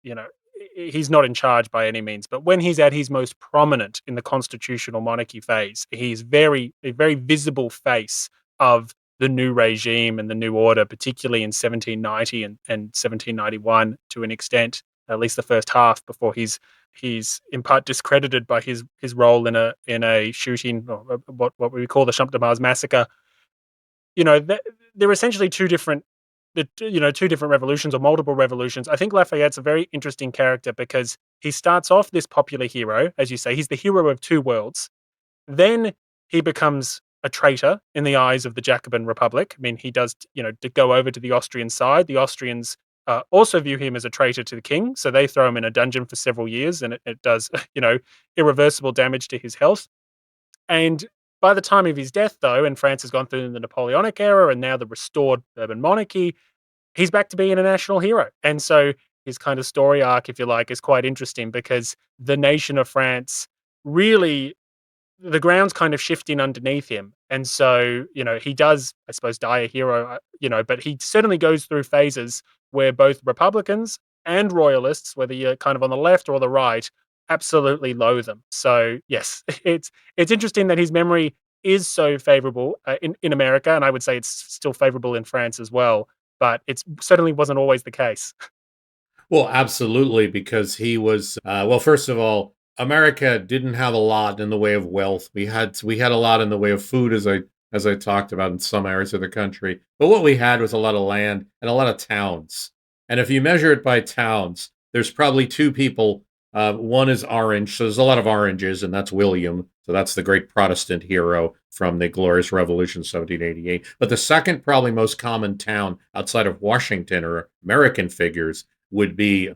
he's not in charge by any means, but when he's at his most prominent in the constitutional monarchy phase, he's a very visible face of the new regime and the new order, particularly in 1790 and 1791 to an extent, at least the first half, before he's in part discredited by his role in a shooting, or what we call the Champ de Mars massacre. They're essentially two different revolutions or multiple revolutions. I think Lafayette's a very interesting character because he starts off this popular hero, as you say, he's the hero of two worlds. Then he becomes a traitor in the eyes of the Jacobin Republic. I mean, he does, to go over to the Austrian side. The Austrians also view him as a traitor to the king, so they throw him in a dungeon for several years, and it does, irreversible damage to his health. And by the time of his death, though, and France has gone through the Napoleonic era and now the restored Bourbon monarchy, he's back to being a national hero. And so his kind of story arc, if you like, is quite interesting because the nation of France really, the ground's kind of shifting underneath him. And so, he does, I suppose, die a hero, but he certainly goes through phases where both Republicans and Royalists, whether you're kind of on the left or the right, absolutely loathe him. So, yes, it's interesting that his memory is so favorable in America. And I would say it's still favorable in France as well. But it certainly wasn't always the case. Well, absolutely, because he was well. First of all, America didn't have a lot in the way of wealth. We had a lot in the way of food, as I talked about in some areas of the country. But what we had was a lot of land and a lot of towns. And if you measure it by towns, there's probably two people. One is Orange, so there's a lot of oranges, and that's William. So that's the great Protestant hero from the Glorious Revolution, 1788. But the second, probably most common town outside of Washington or American figures would be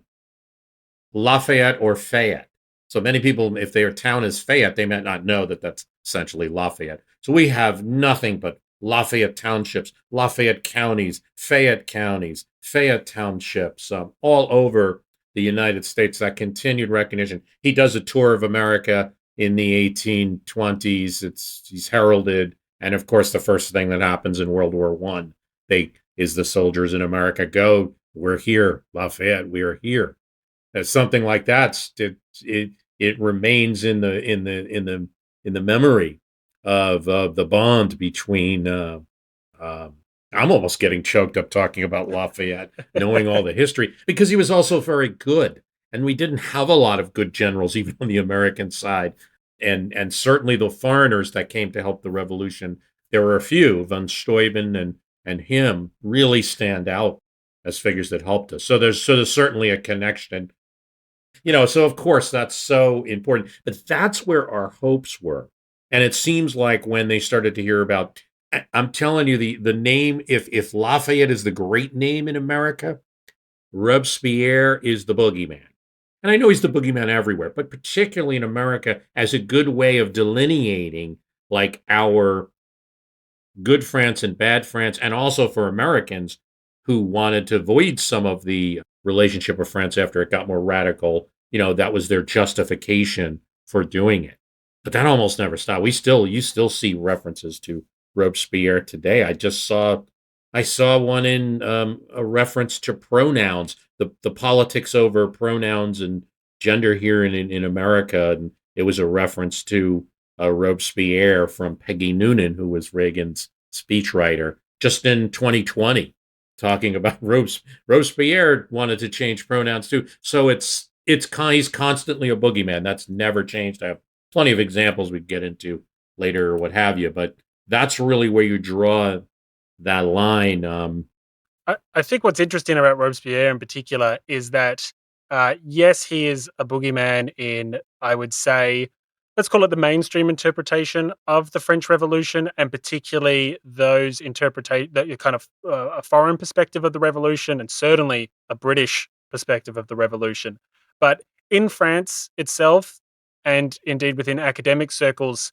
Lafayette or Fayette. So many people, if their town is Fayette, they might not know that that's essentially Lafayette. So we have nothing but Lafayette townships, Lafayette counties, Fayette townships, all over the United States. That continued recognition. He does a tour of America in the 1820s. He's heralded, and of course, the first thing that happens in World War One, they is the soldiers in America go, "We're here, Lafayette. We are here." Something like that. It remains in the memory of the bond between. I'm almost getting choked up talking about Lafayette, knowing all the history, because he was also very good, and we didn't have a lot of good generals even on the American side, and certainly the foreigners that came to help the revolution. There were a few. Von Steuben and him really stand out as figures that helped us. So there's certainly a connection. So of course that's so important. But that's where our hopes were. And it seems like when they started to hear about, I'm telling you, the name, if Lafayette is the great name in America, Robespierre is the boogeyman. And I know he's the boogeyman everywhere, but particularly in America, as a good way of delineating like our good France and bad France, and also for Americans who wanted to avoid some of the relationship with France after it got more radical. That was their justification for doing it. But that almost never stopped. You still see references to Robespierre today. I saw one in a reference to pronouns, the politics over pronouns and gender here in America, and it was a reference to Robespierre from Peggy Noonan, who was Reagan's speechwriter, just in 2020, talking about Robespierre wanted to change pronouns too. So he's constantly a boogeyman. That's never changed. I have plenty of examples we get into later or what have you, but that's really where you draw that line. I think what's interesting about Robespierre in particular is that, yes, he is a boogeyman in, I would say, let's call it the mainstream interpretation of the French Revolution, and particularly those that kind of a foreign perspective of the revolution, and certainly a British perspective of the revolution. But in France itself, and indeed within academic circles,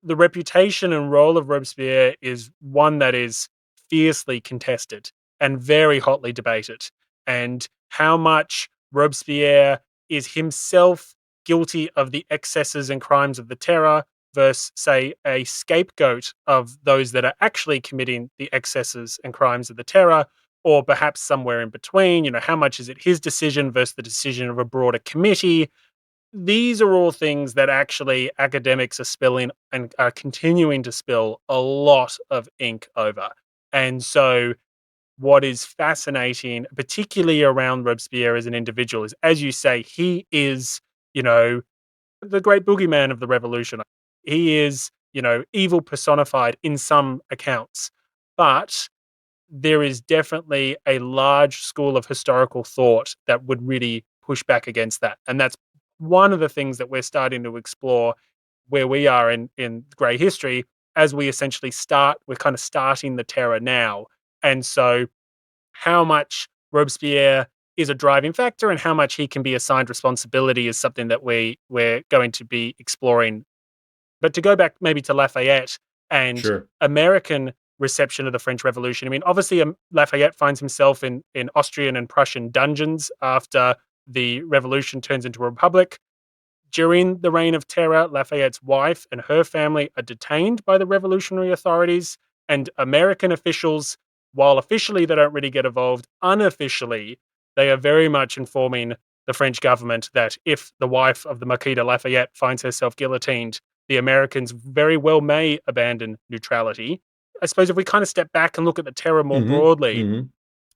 the reputation and role of Robespierre is one that is fiercely contested and very hotly debated. And how much Robespierre is himself guilty of the excesses and crimes of the terror versus, say, a scapegoat of those that are actually committing the excesses and crimes of the terror, or perhaps somewhere in between. How much is it his decision versus the decision of a broader committee? These are all things that actually academics are spilling and are continuing to spill a lot of ink over. And so, what is fascinating, particularly around Robespierre as an individual, is, as you say, he is, you know, the great boogeyman of the revolution. He is, evil personified in some accounts. But there is definitely a large school of historical thought that would really push back against that. And that's one of the things that we're starting to explore where we are in grey history as we essentially we're kind of starting the terror now. And so how much Robespierre is a driving factor and how much he can be assigned responsibility is something that we're going to be exploring. But to go back maybe to Lafayette and Sure. American reception of the French Revolution, I mean, obviously Lafayette finds himself in Austrian and Prussian dungeons after the revolution turns into a republic. During the Reign of Terror, Lafayette's wife and her family are detained by the revolutionary authorities, and American officials, while officially they don't really get involved, unofficially, they are very much informing the French government that if the wife of the Marquis de Lafayette finds herself guillotined, the Americans very well may abandon neutrality. I suppose if we kind of step back and look at the terror more Hmm. broadly, Hmm.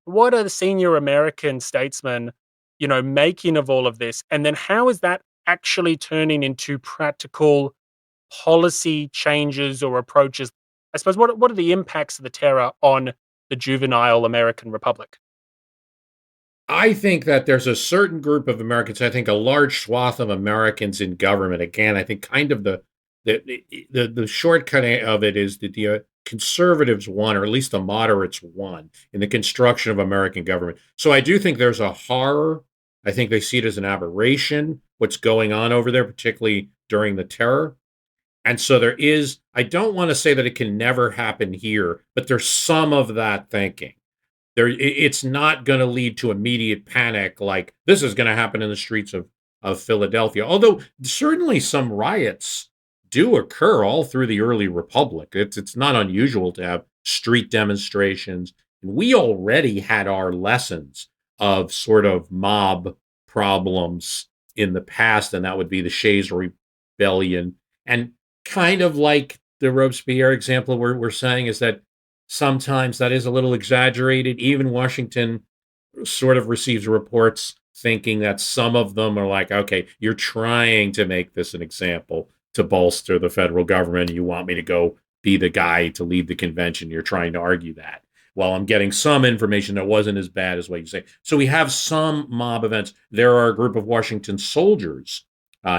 what are the senior American statesmen, making of all of this? And then how is that actually turning into practical policy changes or approaches? I suppose what are the impacts of the terror on the juvenile American Republic? I think that there's a certain group of Americans, I think a large swath of Americans in government. Again, I think kind of the shortcut of it is that the conservatives won, or at least the moderates won, in the construction of American government. So I do think there's a horror. I think they see it as an aberration, what's going on over there, particularly during the terror. And so there is, I don't want to say that it can never happen here, but there's some of that thinking. It's not going to lead to immediate panic like this is going to happen in the streets of Philadelphia. Although certainly some riots do occur all through the early republic. It's not unusual to have street demonstrations. And we already had our lessons of sort of mob problems in the past, and that would be the Shays Rebellion. And kind of like the Robespierre example we're saying is that sometimes that is a little exaggerated. Even Washington sort of receives reports thinking that some of them are like, okay, you're trying to make this an example to bolster the federal government. You want me to go be the guy to lead the convention. You're trying to argue that. Well, I'm getting some information that wasn't as bad as what you say. So we have some mob events. There are a group of Washington soldiers,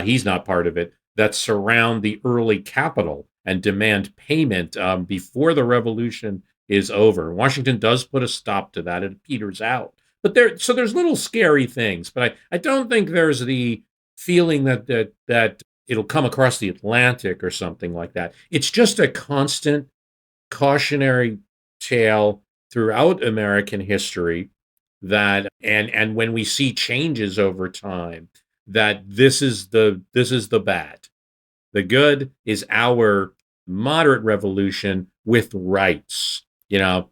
he's not part of it, that surround the early Capitol and demand payment before the revolution is over. Washington does put a stop to that. It peters out. But there's little scary things. But I don't think there's the feeling that it'll come across the Atlantic or something like that. It's just a constant cautionary tale throughout American history that and when we see changes over time, that this is the bad. The good is our moderate revolution with rights. To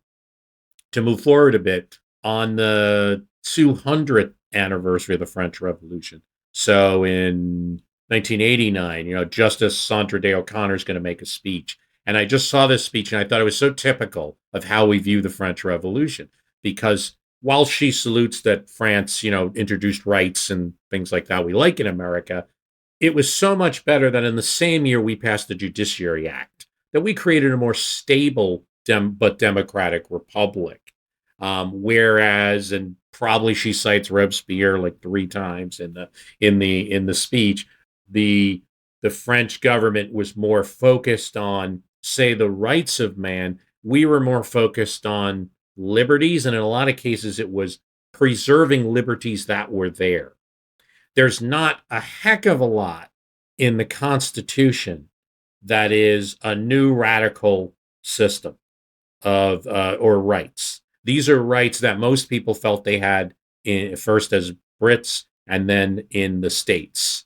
move forward a bit, on the 200th anniversary of the French Revolution. So in 1989, Justice Sandra Day O'Connor is going to make a speech. And I just saw this speech and I thought it was so typical of how we view the French Revolution. Because while she salutes that France, introduced rights and things like that we like in America, it was so much better that in the same year we passed the Judiciary Act, that we created a more stable but democratic republic. Whereas, and probably she cites Robespierre like 3 times in the speech, the French government was more focused on, say, the rights of man. We were more focused on liberties, and in a lot of cases, it was preserving liberties that were there. There's not a heck of a lot in the Constitution that is a new radical system of or rights. These are rights that most people felt they had first as Brits and then in the States.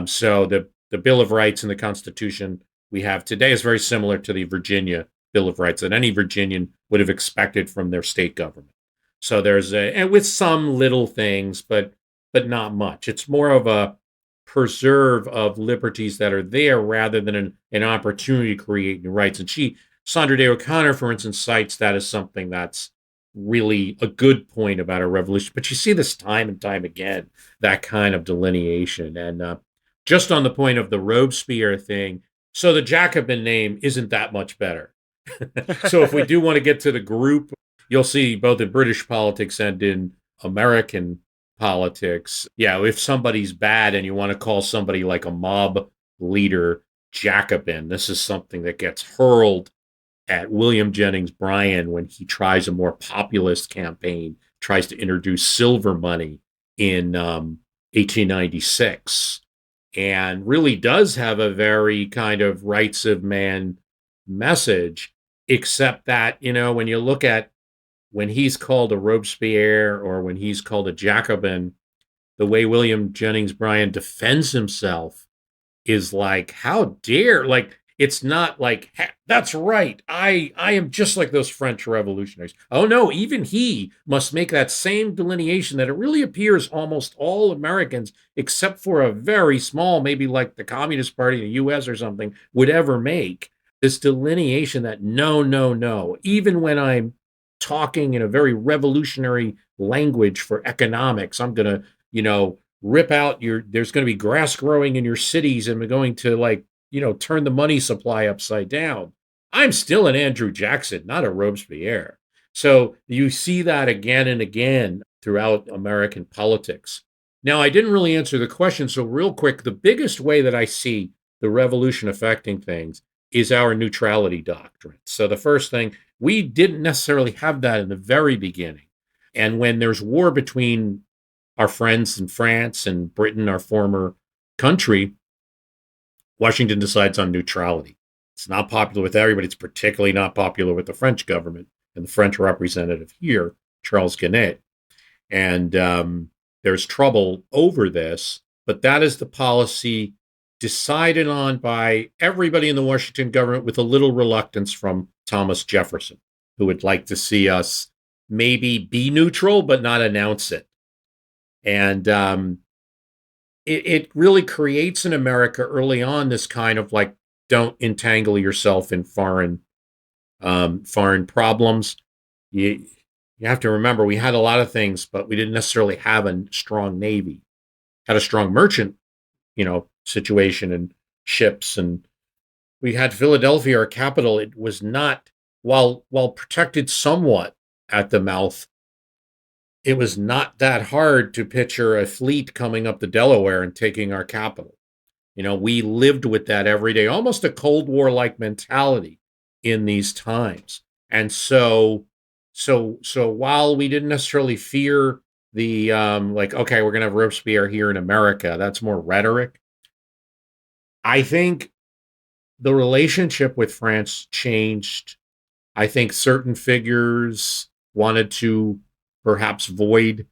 So the Bill of Rights and the Constitution we have today is very similar to the Virginia Bill of Rights that any Virginian would have expected from their state government. So there's and with some little things, but not much. It's more of a preserve of liberties that are there rather than an opportunity to create new rights. And Sandra Day O'Connor, for instance, cites that as something that's really a good point about our revolution. But you see this time and time again, that kind of delineation. And just on the point of the Robespierre thing, so the Jacobin name isn't that much better. So if we do want to get to the group, you'll see both in British politics and in American politics. Yeah, if somebody's bad and you want to call somebody like a mob leader Jacobin, this is something that gets hurled at William Jennings Bryan when he tries a more populist campaign, tries to introduce silver money in 1896, and really does have a very kind of rights of man message, except that, when you look at when he's called a Robespierre or when he's called a Jacobin, the way William Jennings Bryan defends himself is like, how dare, like, it's not like, that's right, I am just like those French revolutionaries. Oh no, even he must make that same delineation that it really appears almost all Americans, except for a very small, maybe like the Communist Party in the US or something, would ever make. This delineation that no, even when I'm talking in a very revolutionary language for economics, I'm going to, rip out there's going to be grass growing in your cities and we're going to turn the money supply upside down. I'm still an Andrew Jackson, not a Robespierre. So you see that again and again throughout American politics. Now, I didn't really answer the question. So real quick, the biggest way that I see the revolution affecting things is our neutrality doctrine. So the first thing, we didn't necessarily have that in the very beginning. And when there's war between our friends in France and Britain, our former country, Washington decides on neutrality. It's not popular with everybody. It's particularly not popular with the French government and the French representative here, Charles Guenet. And there's trouble over this, but that is the policy decided on by everybody in the Washington government with a little reluctance from Thomas Jefferson, who would like to see us maybe be neutral, but not announce it. And it really creates in America early on this kind of like, don't entangle yourself in foreign problems. You have to remember, we had a lot of things, but we didn't necessarily have a strong Navy. Had a strong merchant, situation and ships, and we had Philadelphia, our capital. It was not, while protected somewhat at the mouth, it was not that hard to picture a fleet coming up the Delaware and taking our capital. We lived with that every day, almost a Cold War-like mentality in these times. And so while we didn't necessarily fear the, okay, we're going to have Robespierre here in America, that's more rhetoric. I think the relationship with France changed. I think certain figures wanted to perhaps void,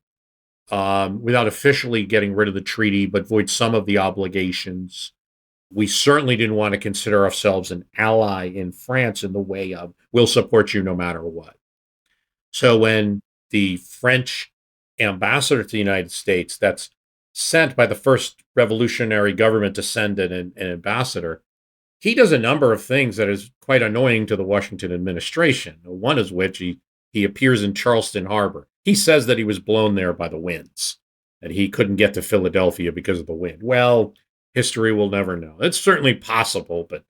without officially getting rid of the treaty, but void some of the obligations. We certainly didn't want to consider ourselves an ally in France in the way of, we'll support you no matter what. So when the French ambassador to the United States, that's sent by the first revolutionary government to send an ambassador, he does a number of things that is quite annoying to the Washington administration. One is which he appears in Charleston Harbor. He says that he was blown there by the winds, that he couldn't get to Philadelphia because of the wind. Well, history will never know. It's certainly possible, but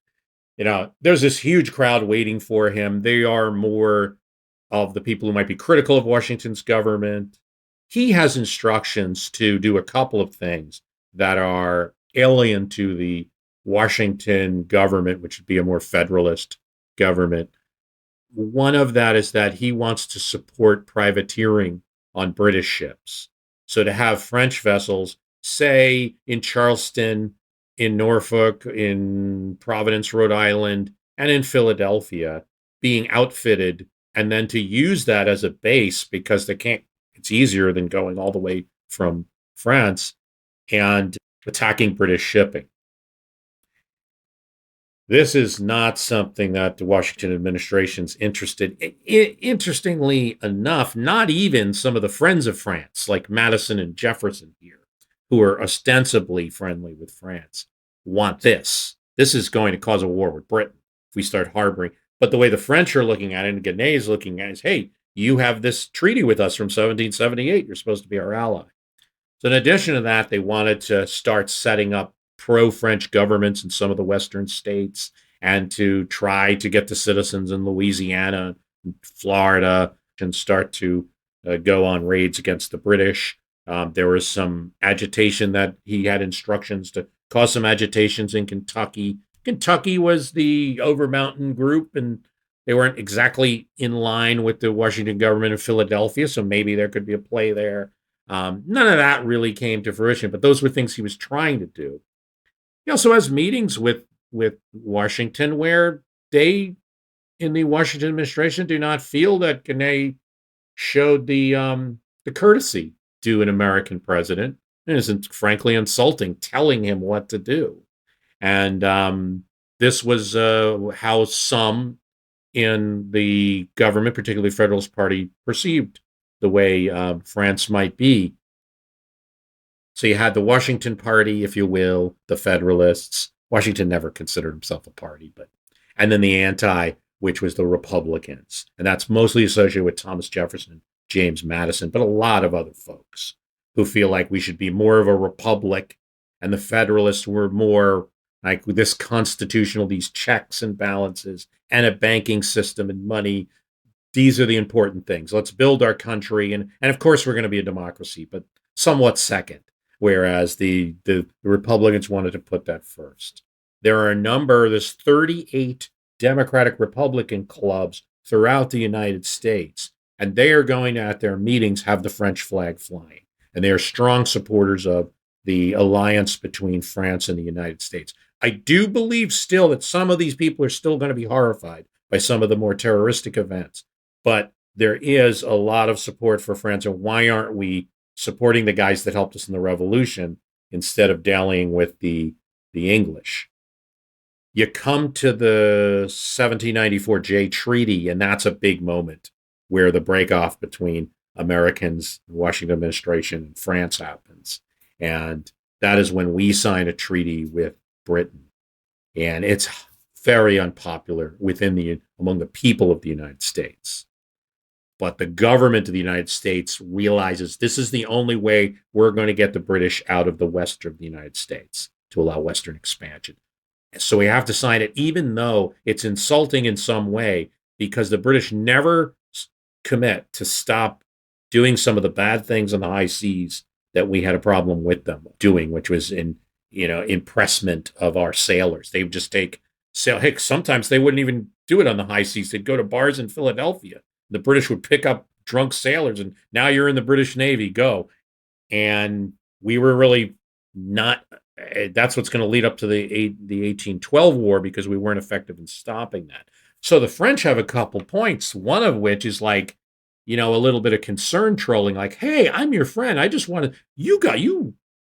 there's this huge crowd waiting for him. They are more of the people who might be critical of Washington's government. He has instructions to do a couple of things that are alien to the Washington government, which would be a more federalist government. One of that is that he wants to support privateering on British ships. So to have French vessels, say in Charleston in Norfolk, in Providence, Rhode Island, and in Philadelphia being outfitted, and then to use that as a base because they can't, it's easier than going all the way from France and attacking British shipping. This is not something that the Washington administration's interested in. Interestingly enough, not even some of the friends of France, like Madison and Jefferson here, who are ostensibly friendly with France, want this. This is going to cause a war with Britain if we start harboring. But the way the French are looking at it, and Guinea is looking at it, is, hey, you have this treaty with us from 1778. You're supposed to be our ally. So in addition to that, they wanted to start setting up pro-French governments in some of the western states and to try to get the citizens in Louisiana and Florida and start to go on raids against the British. There was some agitation that he had instructions to cause some agitations in Kentucky. Kentucky was the Overmountain group, and they weren't exactly in line with the Washington government in Philadelphia, so maybe there could be a play there. None of that really came to fruition, but those were things he was trying to do. He also has meetings with Washington where they, in the Washington administration, do not feel that Guinea showed the courtesy due an American president, and isn't frankly insulting, telling him what to do. And this was how some in the government, particularly Federalist Party, perceived the way France might be. So you had the Washington Party, if you will, the Federalists. Washington never considered himself a party, and then the anti, which was the Republicans. And that's mostly associated with Thomas Jefferson and James Madison, but a lot of other folks who feel like we should be more of a republic, and the Federalists were more like this constitutional, these checks and balances, and a banking system and money. These are the important things. Let's build our country. And of course, we're going to be a democracy, but somewhat second, whereas the Republicans wanted to put that first. There are there's 38 Democratic Republican clubs throughout the United States, and they are going to, at their meetings, have the French flag flying. And they are strong supporters of the alliance between France and the United States. I do believe still that some of these people are still going to be horrified by some of the more terroristic events. But there is a lot of support for France. And why aren't we supporting the guys that helped us in the revolution instead of dallying with the English? You come to the 1794 Jay Treaty, and that's a big moment where the breakoff between Americans, the Washington administration, and France happens. And that is when we sign a treaty with Britain. And it's very unpopular among the people of the United States. But the government of the United States realizes this is the only way we're going to get the British out of the west of the United States to allow Western expansion. So we have to sign it, even though it's insulting in some way, because the British never commit to stop doing some of the bad things on the high seas that we had a problem with them doing, which was impressment of our sailors. They would just heck, sometimes they wouldn't even do it on the high seas. They'd go to bars in Philadelphia. The British would pick up drunk sailors, and now you're in the British Navy, go. And we were really not, that's what's going to lead up to the 1812 war, because we weren't effective in stopping that. So the French have a couple points, one of which is like, a little bit of concern trolling, like, hey, I'm your friend. I just wanted, you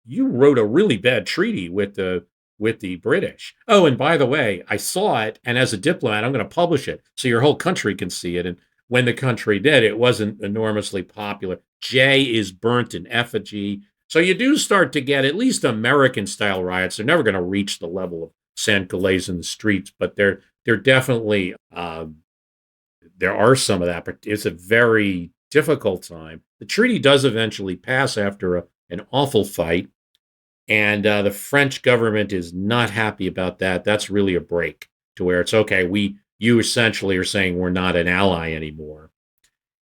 wrote a really bad treaty with the British. Oh, and by the way, I saw it, and as a diplomat, I'm going to publish it so your whole country can see it. And when the country did, it wasn't enormously popular. Jay is burnt in effigy. So you do start to get at least American-style riots. They're never going to reach the level of St. Galais in the streets, but they're definitely, there are some of that, but it's a very difficult time. The treaty does eventually pass after an awful fight, and the French government is not happy about that. That's really a break to where it's okay. You essentially are saying we're not an ally anymore,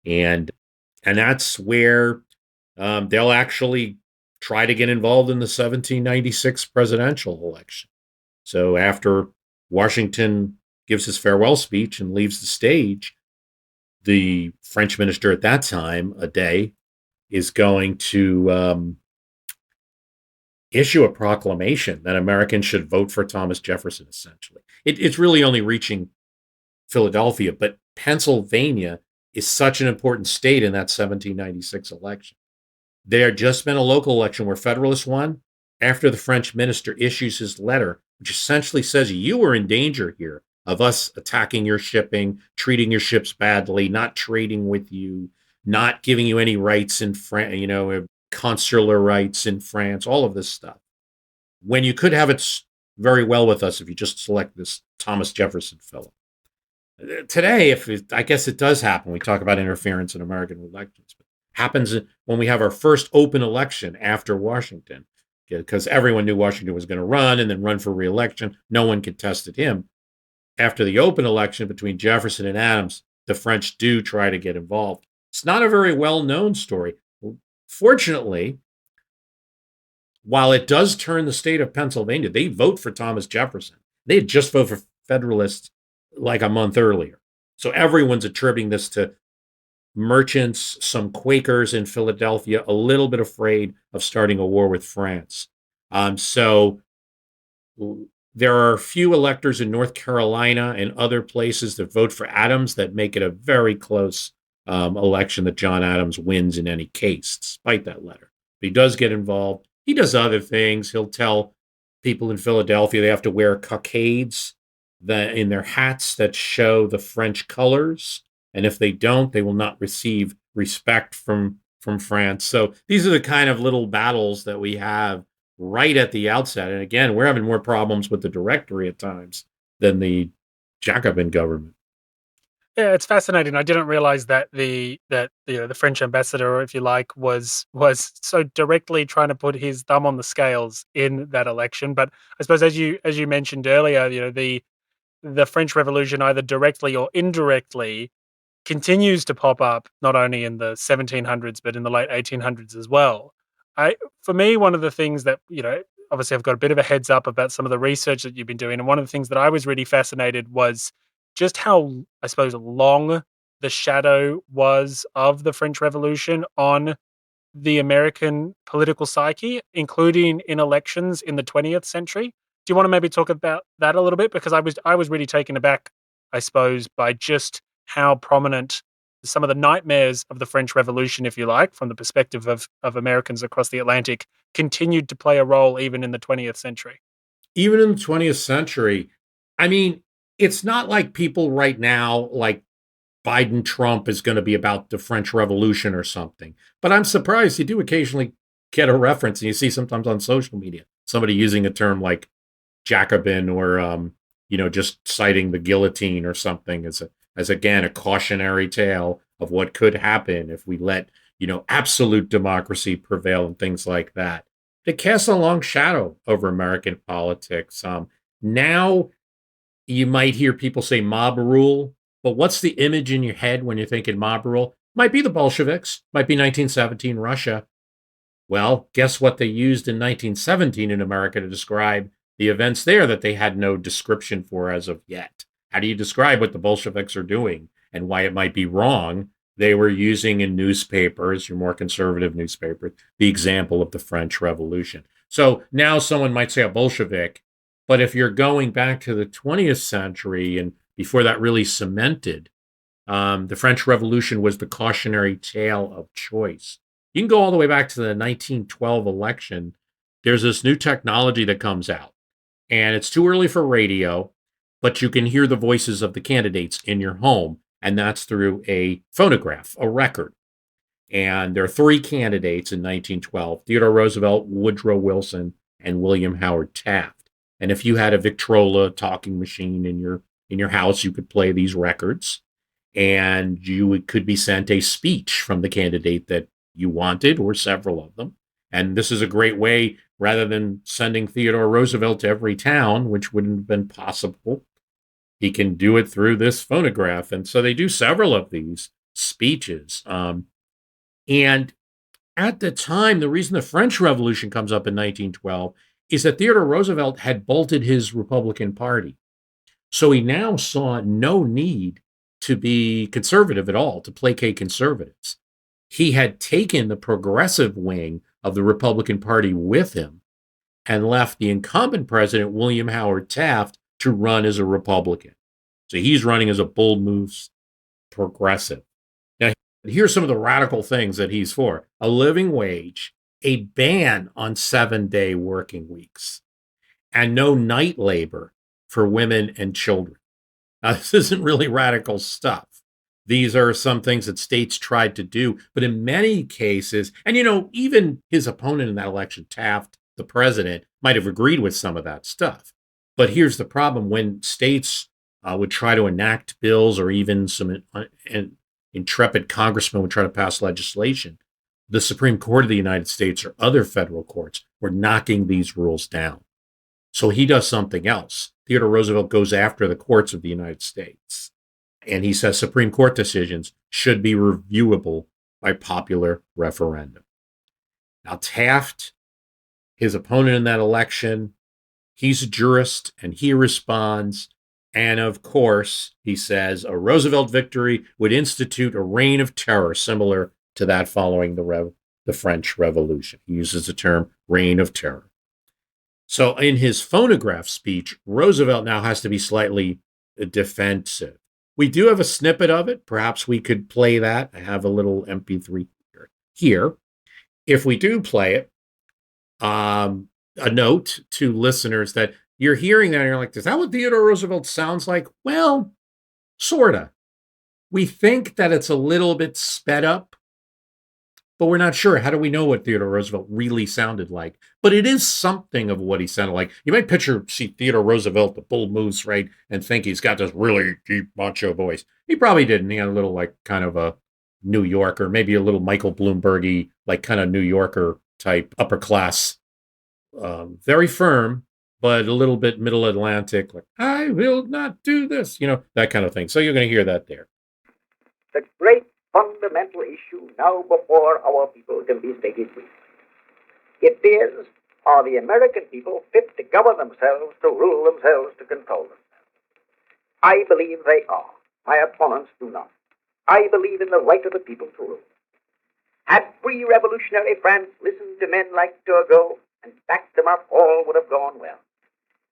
and that's where they'll actually try to get involved in the 1796 presidential election. So after Washington gives his farewell speech and leaves the stage, the French minister at that time, Adet, is going to issue a proclamation that Americans should vote for Thomas Jefferson, essentially. It's really only reaching Philadelphia, but Pennsylvania is such an important state in that 1796 election. There had just been a local election where Federalists won after the French minister issues his letter, which essentially says you are in danger here of us attacking your shipping, treating your ships badly, not trading with you, not giving you any rights in France, consular rights in France, all of this stuff. When you could have it very well with us if you just select this Thomas Jefferson fellow. Today, I guess it does happen. We talk about interference in American elections, but happens when we have our first open election after Washington, because everyone knew Washington was going to run and then run for re-election. No one contested him. After the open election between Jefferson and Adams, the French do try to get involved. It's not a very well-known story. Fortunately, while it does turn the state of Pennsylvania, they vote for Thomas Jefferson. They had just voted for Federalists like a month earlier. So everyone's attributing this to merchants, some Quakers in Philadelphia, a little bit afraid of starting a war with France. So there are a few electors in North Carolina and other places that vote for Adams that make it a very close election that John Adams wins in any case, despite that letter. But he does get involved. He does other things. He'll tell people in Philadelphia they have to wear cockades in their hats that show the French colors. And if they don't, they will not receive respect from France. So these are the kind of little battles that we have right at the outset. And again, we're having more problems with the Directory at times than the Jacobin government. Yeah, it's fascinating. I didn't realize that the French ambassador, if you like, was so directly trying to put his thumb on the scales in that election. But I suppose as you mentioned earlier, the French Revolution, either directly or indirectly, continues to pop up not only in the 1700s but in the late 1800s as well. For me, one of the things that obviously I've got a bit of a heads up about some of the research that you've been doing, and one of the things that I was really fascinated was just how, I suppose, long the shadow was of the French Revolution on the American political psyche, including in elections in the 20th century. Do you want to maybe talk about that a little bit? Because I was really taken aback, I suppose, by just how prominent some of the nightmares of the French Revolution, if you like, from the perspective of Americans across the Atlantic, continued to play a role even in the 20th century. Even in the 20th century, I mean, it's not like people right now, like Biden, Trump is going to be about the French Revolution or something. But I'm surprised you do occasionally get a reference, and you see sometimes on social media somebody using a term like Jacobin or just citing the guillotine or something as again a cautionary tale of what could happen if we let absolute democracy prevail and things like that. It casts a long shadow over American politics. Now you might hear people say mob rule, but what's the image in your head when you're thinking mob rule? Might be the Bolsheviks, might be 1917 Russia. Well, guess what they used in 1917 in America to describe the events there that they had no description for as of yet? How do you describe what the Bolsheviks are doing and why it might be wrong? They were using in newspapers, your more conservative newspapers, the example of the French Revolution. So now someone might say a Bolshevik, but if you're going back to the 20th century and before that really cemented, the French Revolution was the cautionary tale of choice. You can go all the way back to the 1912 election. There's this new technology that comes out, and it's too early for radio, but you can hear the voices of the candidates in your home, and that's through a phonograph, a record. And there are three candidates in 1912, Theodore Roosevelt, Woodrow Wilson, and William Howard Taft. And if you had a Victrola talking machine in your house, you could play these records, and could be sent a speech from the candidate that you wanted, or several of them. And this is a great way, rather than sending Theodore Roosevelt to every town, which wouldn't have been possible, he can do it through this phonograph. And so they do several of these speeches. And at the time, the reason the French Revolution comes up in 1912 is that Theodore Roosevelt had bolted his Republican Party. So he now saw no need to be conservative at all, to placate conservatives. He had taken the progressive wing of the Republican Party with him, and left the incumbent president, William Howard Taft, to run as a Republican. So he's running as a bold moves progressive. Now, here's some of the radical things that he's for: a living wage, a ban on 7-day working weeks, and no night labor for women and children. Now, this isn't really radical stuff. These are some things that states tried to do, but in many cases, and even his opponent in that election, Taft, the president, might have agreed with some of that stuff. But here's the problem: when states would try to enact bills, or even some intrepid congressmen would try to pass legislation, the Supreme Court of the United States or other federal courts were knocking these rules down. So he does something else. Theodore Roosevelt goes after the courts of the United States, and he says Supreme Court decisions should be reviewable by popular referendum. Now, Taft, his opponent in that election, he's a jurist, and he responds. And of course, he says a Roosevelt victory would institute a reign of terror similar to that following the French Revolution. He uses the term reign of terror. So in his phonograph speech, Roosevelt now has to be slightly defensive. We do have a snippet of it. Perhaps we could play that. I have a little MP3 here. If we do play it, a note to listeners that you're hearing that and you're like, is that what Theodore Roosevelt sounds like? Well, sort of. We think that it's a little bit sped up, but we're not sure. How do we know what Theodore Roosevelt really sounded like? But it is something of what he sounded like. You might see Theodore Roosevelt, the bull moose, right, and think he's got this really deep macho voice. He probably didn't. He had a little kind of a New Yorker, maybe a little Michael Bloomberg-y, kind of New Yorker type, upper class, very firm, but a little bit middle Atlantic, like, I will not do this, that kind of thing. So you're going to hear that there. The great fundamental issue now before our people can be stated briefly. It is, are the American people fit to govern themselves, to rule themselves, to control themselves? I believe they are. My opponents do not. I believe in the right of the people to rule. Had pre-revolutionary France listened to men like Turgot and backed them up, all would have gone well.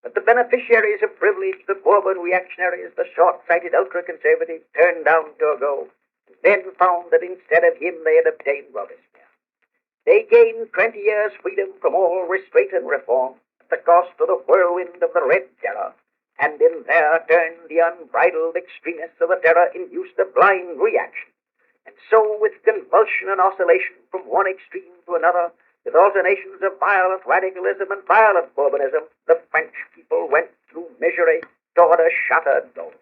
But the beneficiaries of privilege, the Bourbon reactionaries, the short-sighted ultra-conservatives, turned down Turgot, and then found that instead of him they had obtained Robespierre. They gained 20 years' freedom from all restraint and reform at the cost of the whirlwind of the Red Terror, and in their turn the unbridled extremists of the terror induced a blind reaction. And so, with convulsion and oscillation from one extreme to another, with alternations of violent radicalism and violent Bourbonism, the French people went through misery toward a shattered dome.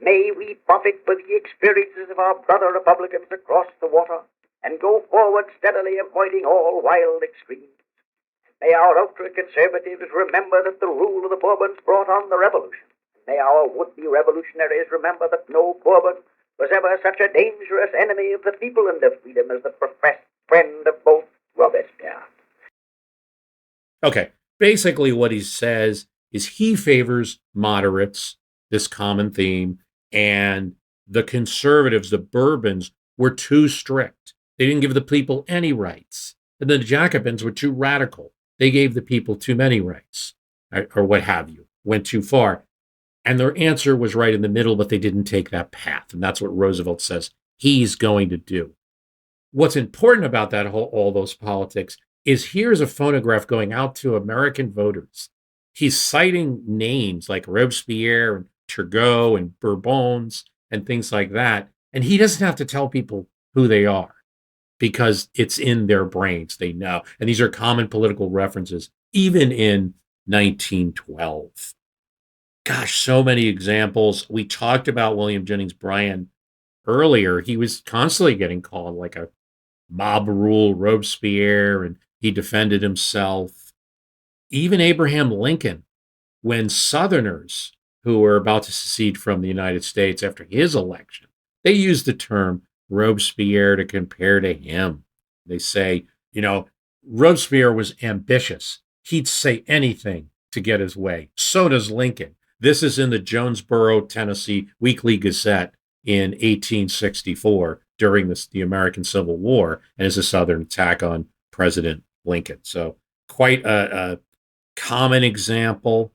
May we profit by the experiences of our brother republicans across the water and go forward steadily, avoiding all wild extremes. May our ultra-conservatives remember that the rule of the Bourbons brought on the revolution. May our would-be revolutionaries remember that no Bourbon was ever such a dangerous enemy of the people and of freedom as the professed friend of both Robespierre. Okay, basically what he says is he favors moderates, this common theme, and the conservatives, the Bourbons, were too strict. They didn't give the people any rights. And the Jacobins were too radical. They gave the people too many rights, or what have you, went too far. And their answer was right in the middle, but they didn't take that path. And that's what Roosevelt says he's going to do. What's important about that all those politics is here's a phonograph going out to American voters. He's citing names like Robespierre and Turgot and Bourbons and things like that. And he doesn't have to tell people who they are because it's in their brains. They know. And these are common political references, even in 1912. Gosh, so many examples. We talked about William Jennings Bryan earlier. He was constantly getting called like a mob rule Robespierre, and he defended himself. Even Abraham Lincoln, when Southerners who were about to secede from the United States after his election, they used the term Robespierre to compare to him. They say, Robespierre was ambitious. He'd say anything to get his way. So does Lincoln. This is in the Jonesboro, Tennessee Weekly Gazette in 1864 during the American Civil War, and is a Southern attack on President Lincoln. So quite a common example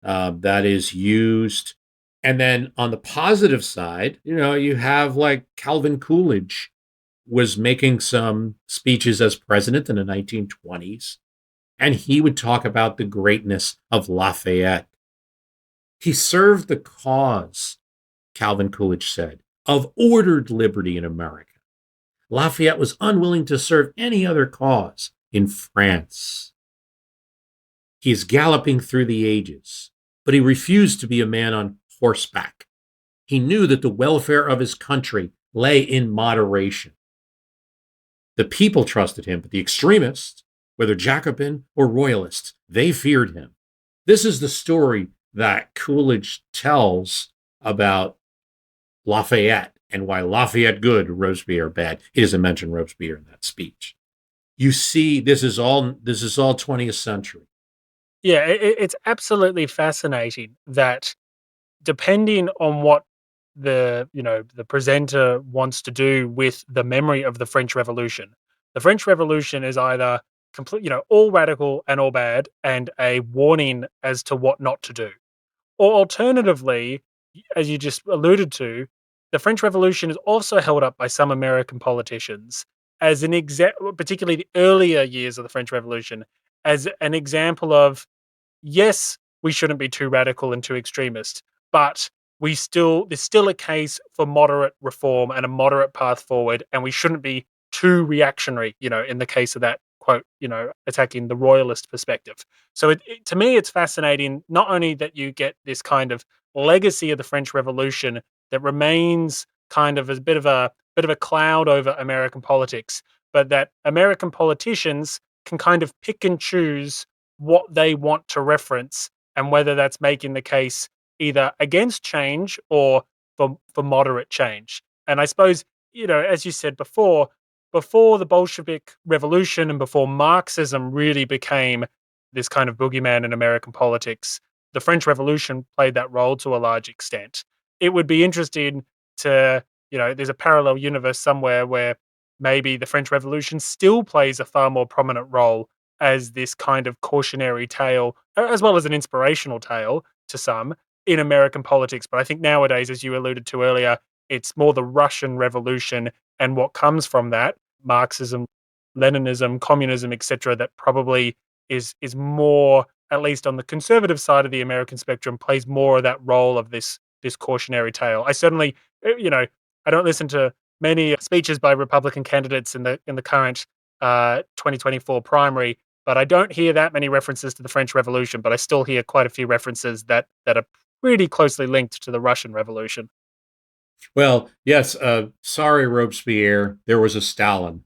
that is used. And then on the positive side, you have like Calvin Coolidge was making some speeches as president in the 1920s, and he would talk about the greatness of Lafayette. He served the cause, Calvin Coolidge said, of ordered liberty in America. Lafayette was unwilling to serve any other cause in France. He is galloping through the ages, but he refused to be a man on horseback. He knew that the welfare of his country lay in moderation. The people trusted him, but the extremists, whether Jacobin or royalists, they feared him. This is the story that Coolidge tells about Lafayette and why Lafayette good, Robespierre bad. He doesn't mention Robespierre in that speech. You see, this is all 20th century. Yeah, it's absolutely fascinating that depending on what the presenter wants to do with the memory of the French Revolution. The French Revolution is either complete, all radical and all bad, and a warning as to what not to do. Or alternatively, as you just alluded to, the French Revolution is also held up by some American politicians as an particularly the earlier years of the French Revolution, as an example of, yes, we shouldn't be too radical and too extremist, but there's still a case for moderate reform and a moderate path forward, and we shouldn't be too reactionary, in the case of that quote, attacking the royalist perspective. So to me, it's fascinating, not only that you get this kind of legacy of the French Revolution that remains kind of as a bit of a cloud over American politics, but that American politicians can kind of pick and choose what they want to reference and whether that's making the case either against change or for moderate change. And I suppose, as you said before the Bolshevik Revolution and before Marxism really became this kind of boogeyman in American politics, the French Revolution played that role to a large extent. It would be interesting to, there's a parallel universe somewhere where maybe the French Revolution still plays a far more prominent role as this kind of cautionary tale, as well as an inspirational tale to some in American politics. But I think nowadays, as you alluded to earlier, it's more the Russian Revolution and what comes from that, Marxism, Leninism, communism, etc., that probably is more, at least on the conservative side of the American spectrum, plays more of that role of this cautionary tale. I certainly, I don't listen to many speeches by Republican candidates in the current 2024 primary, but I don't hear that many references to the French Revolution, but I still hear quite a few references that are pretty closely linked to the Russian Revolution. Well, yes, sorry, Robespierre, there was a Stalin.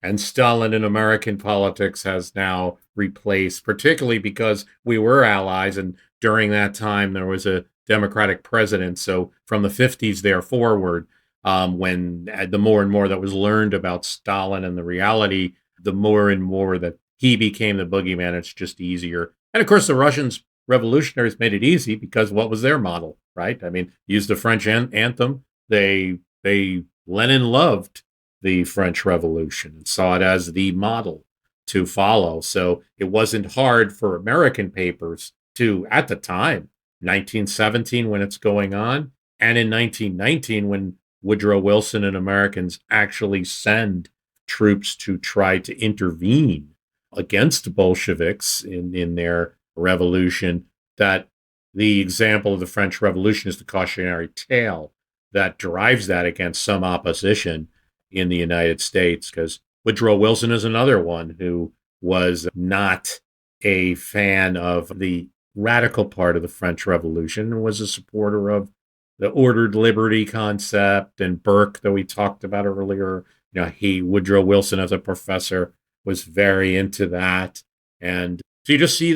And Stalin in American politics has now replaced, particularly because we were allies, and during that time there was a Democratic president. So from the 50s there forward, when the more and more that was learned about Stalin and the reality, the more and more that he became the boogeyman, it's just easier. And of course, the Russians revolutionaries made it easy because what was their model, right? I mean, used the French anthem. Lenin loved the French Revolution and saw it as the model to follow. So it wasn't hard for American papers to, at the time, 1917 when it's going on, and in 1919 when Woodrow Wilson and Americans actually send troops to try to intervene against Bolsheviks in their revolution, that the example of the French Revolution is the cautionary tale that drives that against some opposition in the United States, because Woodrow Wilson is another one who was not a fan of the radical part of the French Revolution and was a supporter of the ordered liberty concept. And Burke, that we talked about earlier, Woodrow Wilson as a professor was very into that. And so you see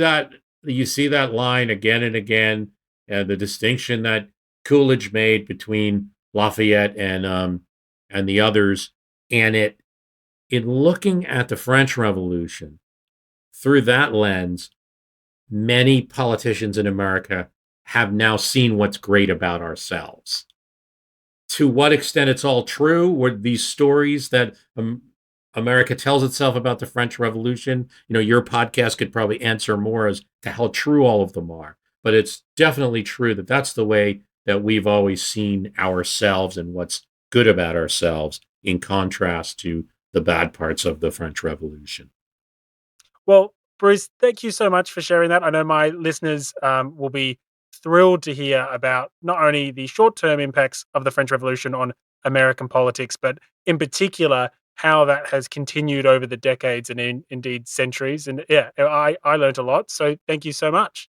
that line again and again, and the distinction that Coolidge made between Lafayette and the others, and in looking at the French Revolution through that lens, many politicians in America have now seen what's great about ourselves. To what extent it's all true, were these stories that America tells itself about the French Revolution. Your podcast could probably answer more as to how true all of them are. But it's definitely true that that's the way that we've always seen ourselves and what's good about ourselves in contrast to the bad parts of the French Revolution. Well, Bruce, thank you so much for sharing that. I know my listeners will be thrilled to hear about not only the short term impacts of the French Revolution on American politics, but in particular, how that has continued over the decades and indeed centuries. And yeah, I learned a lot. So thank you so much.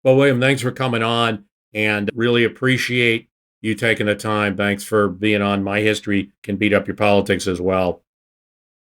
Well, William, thanks for coming on and really appreciate you taking the time. Thanks for being on. My history can beat up your politics as well.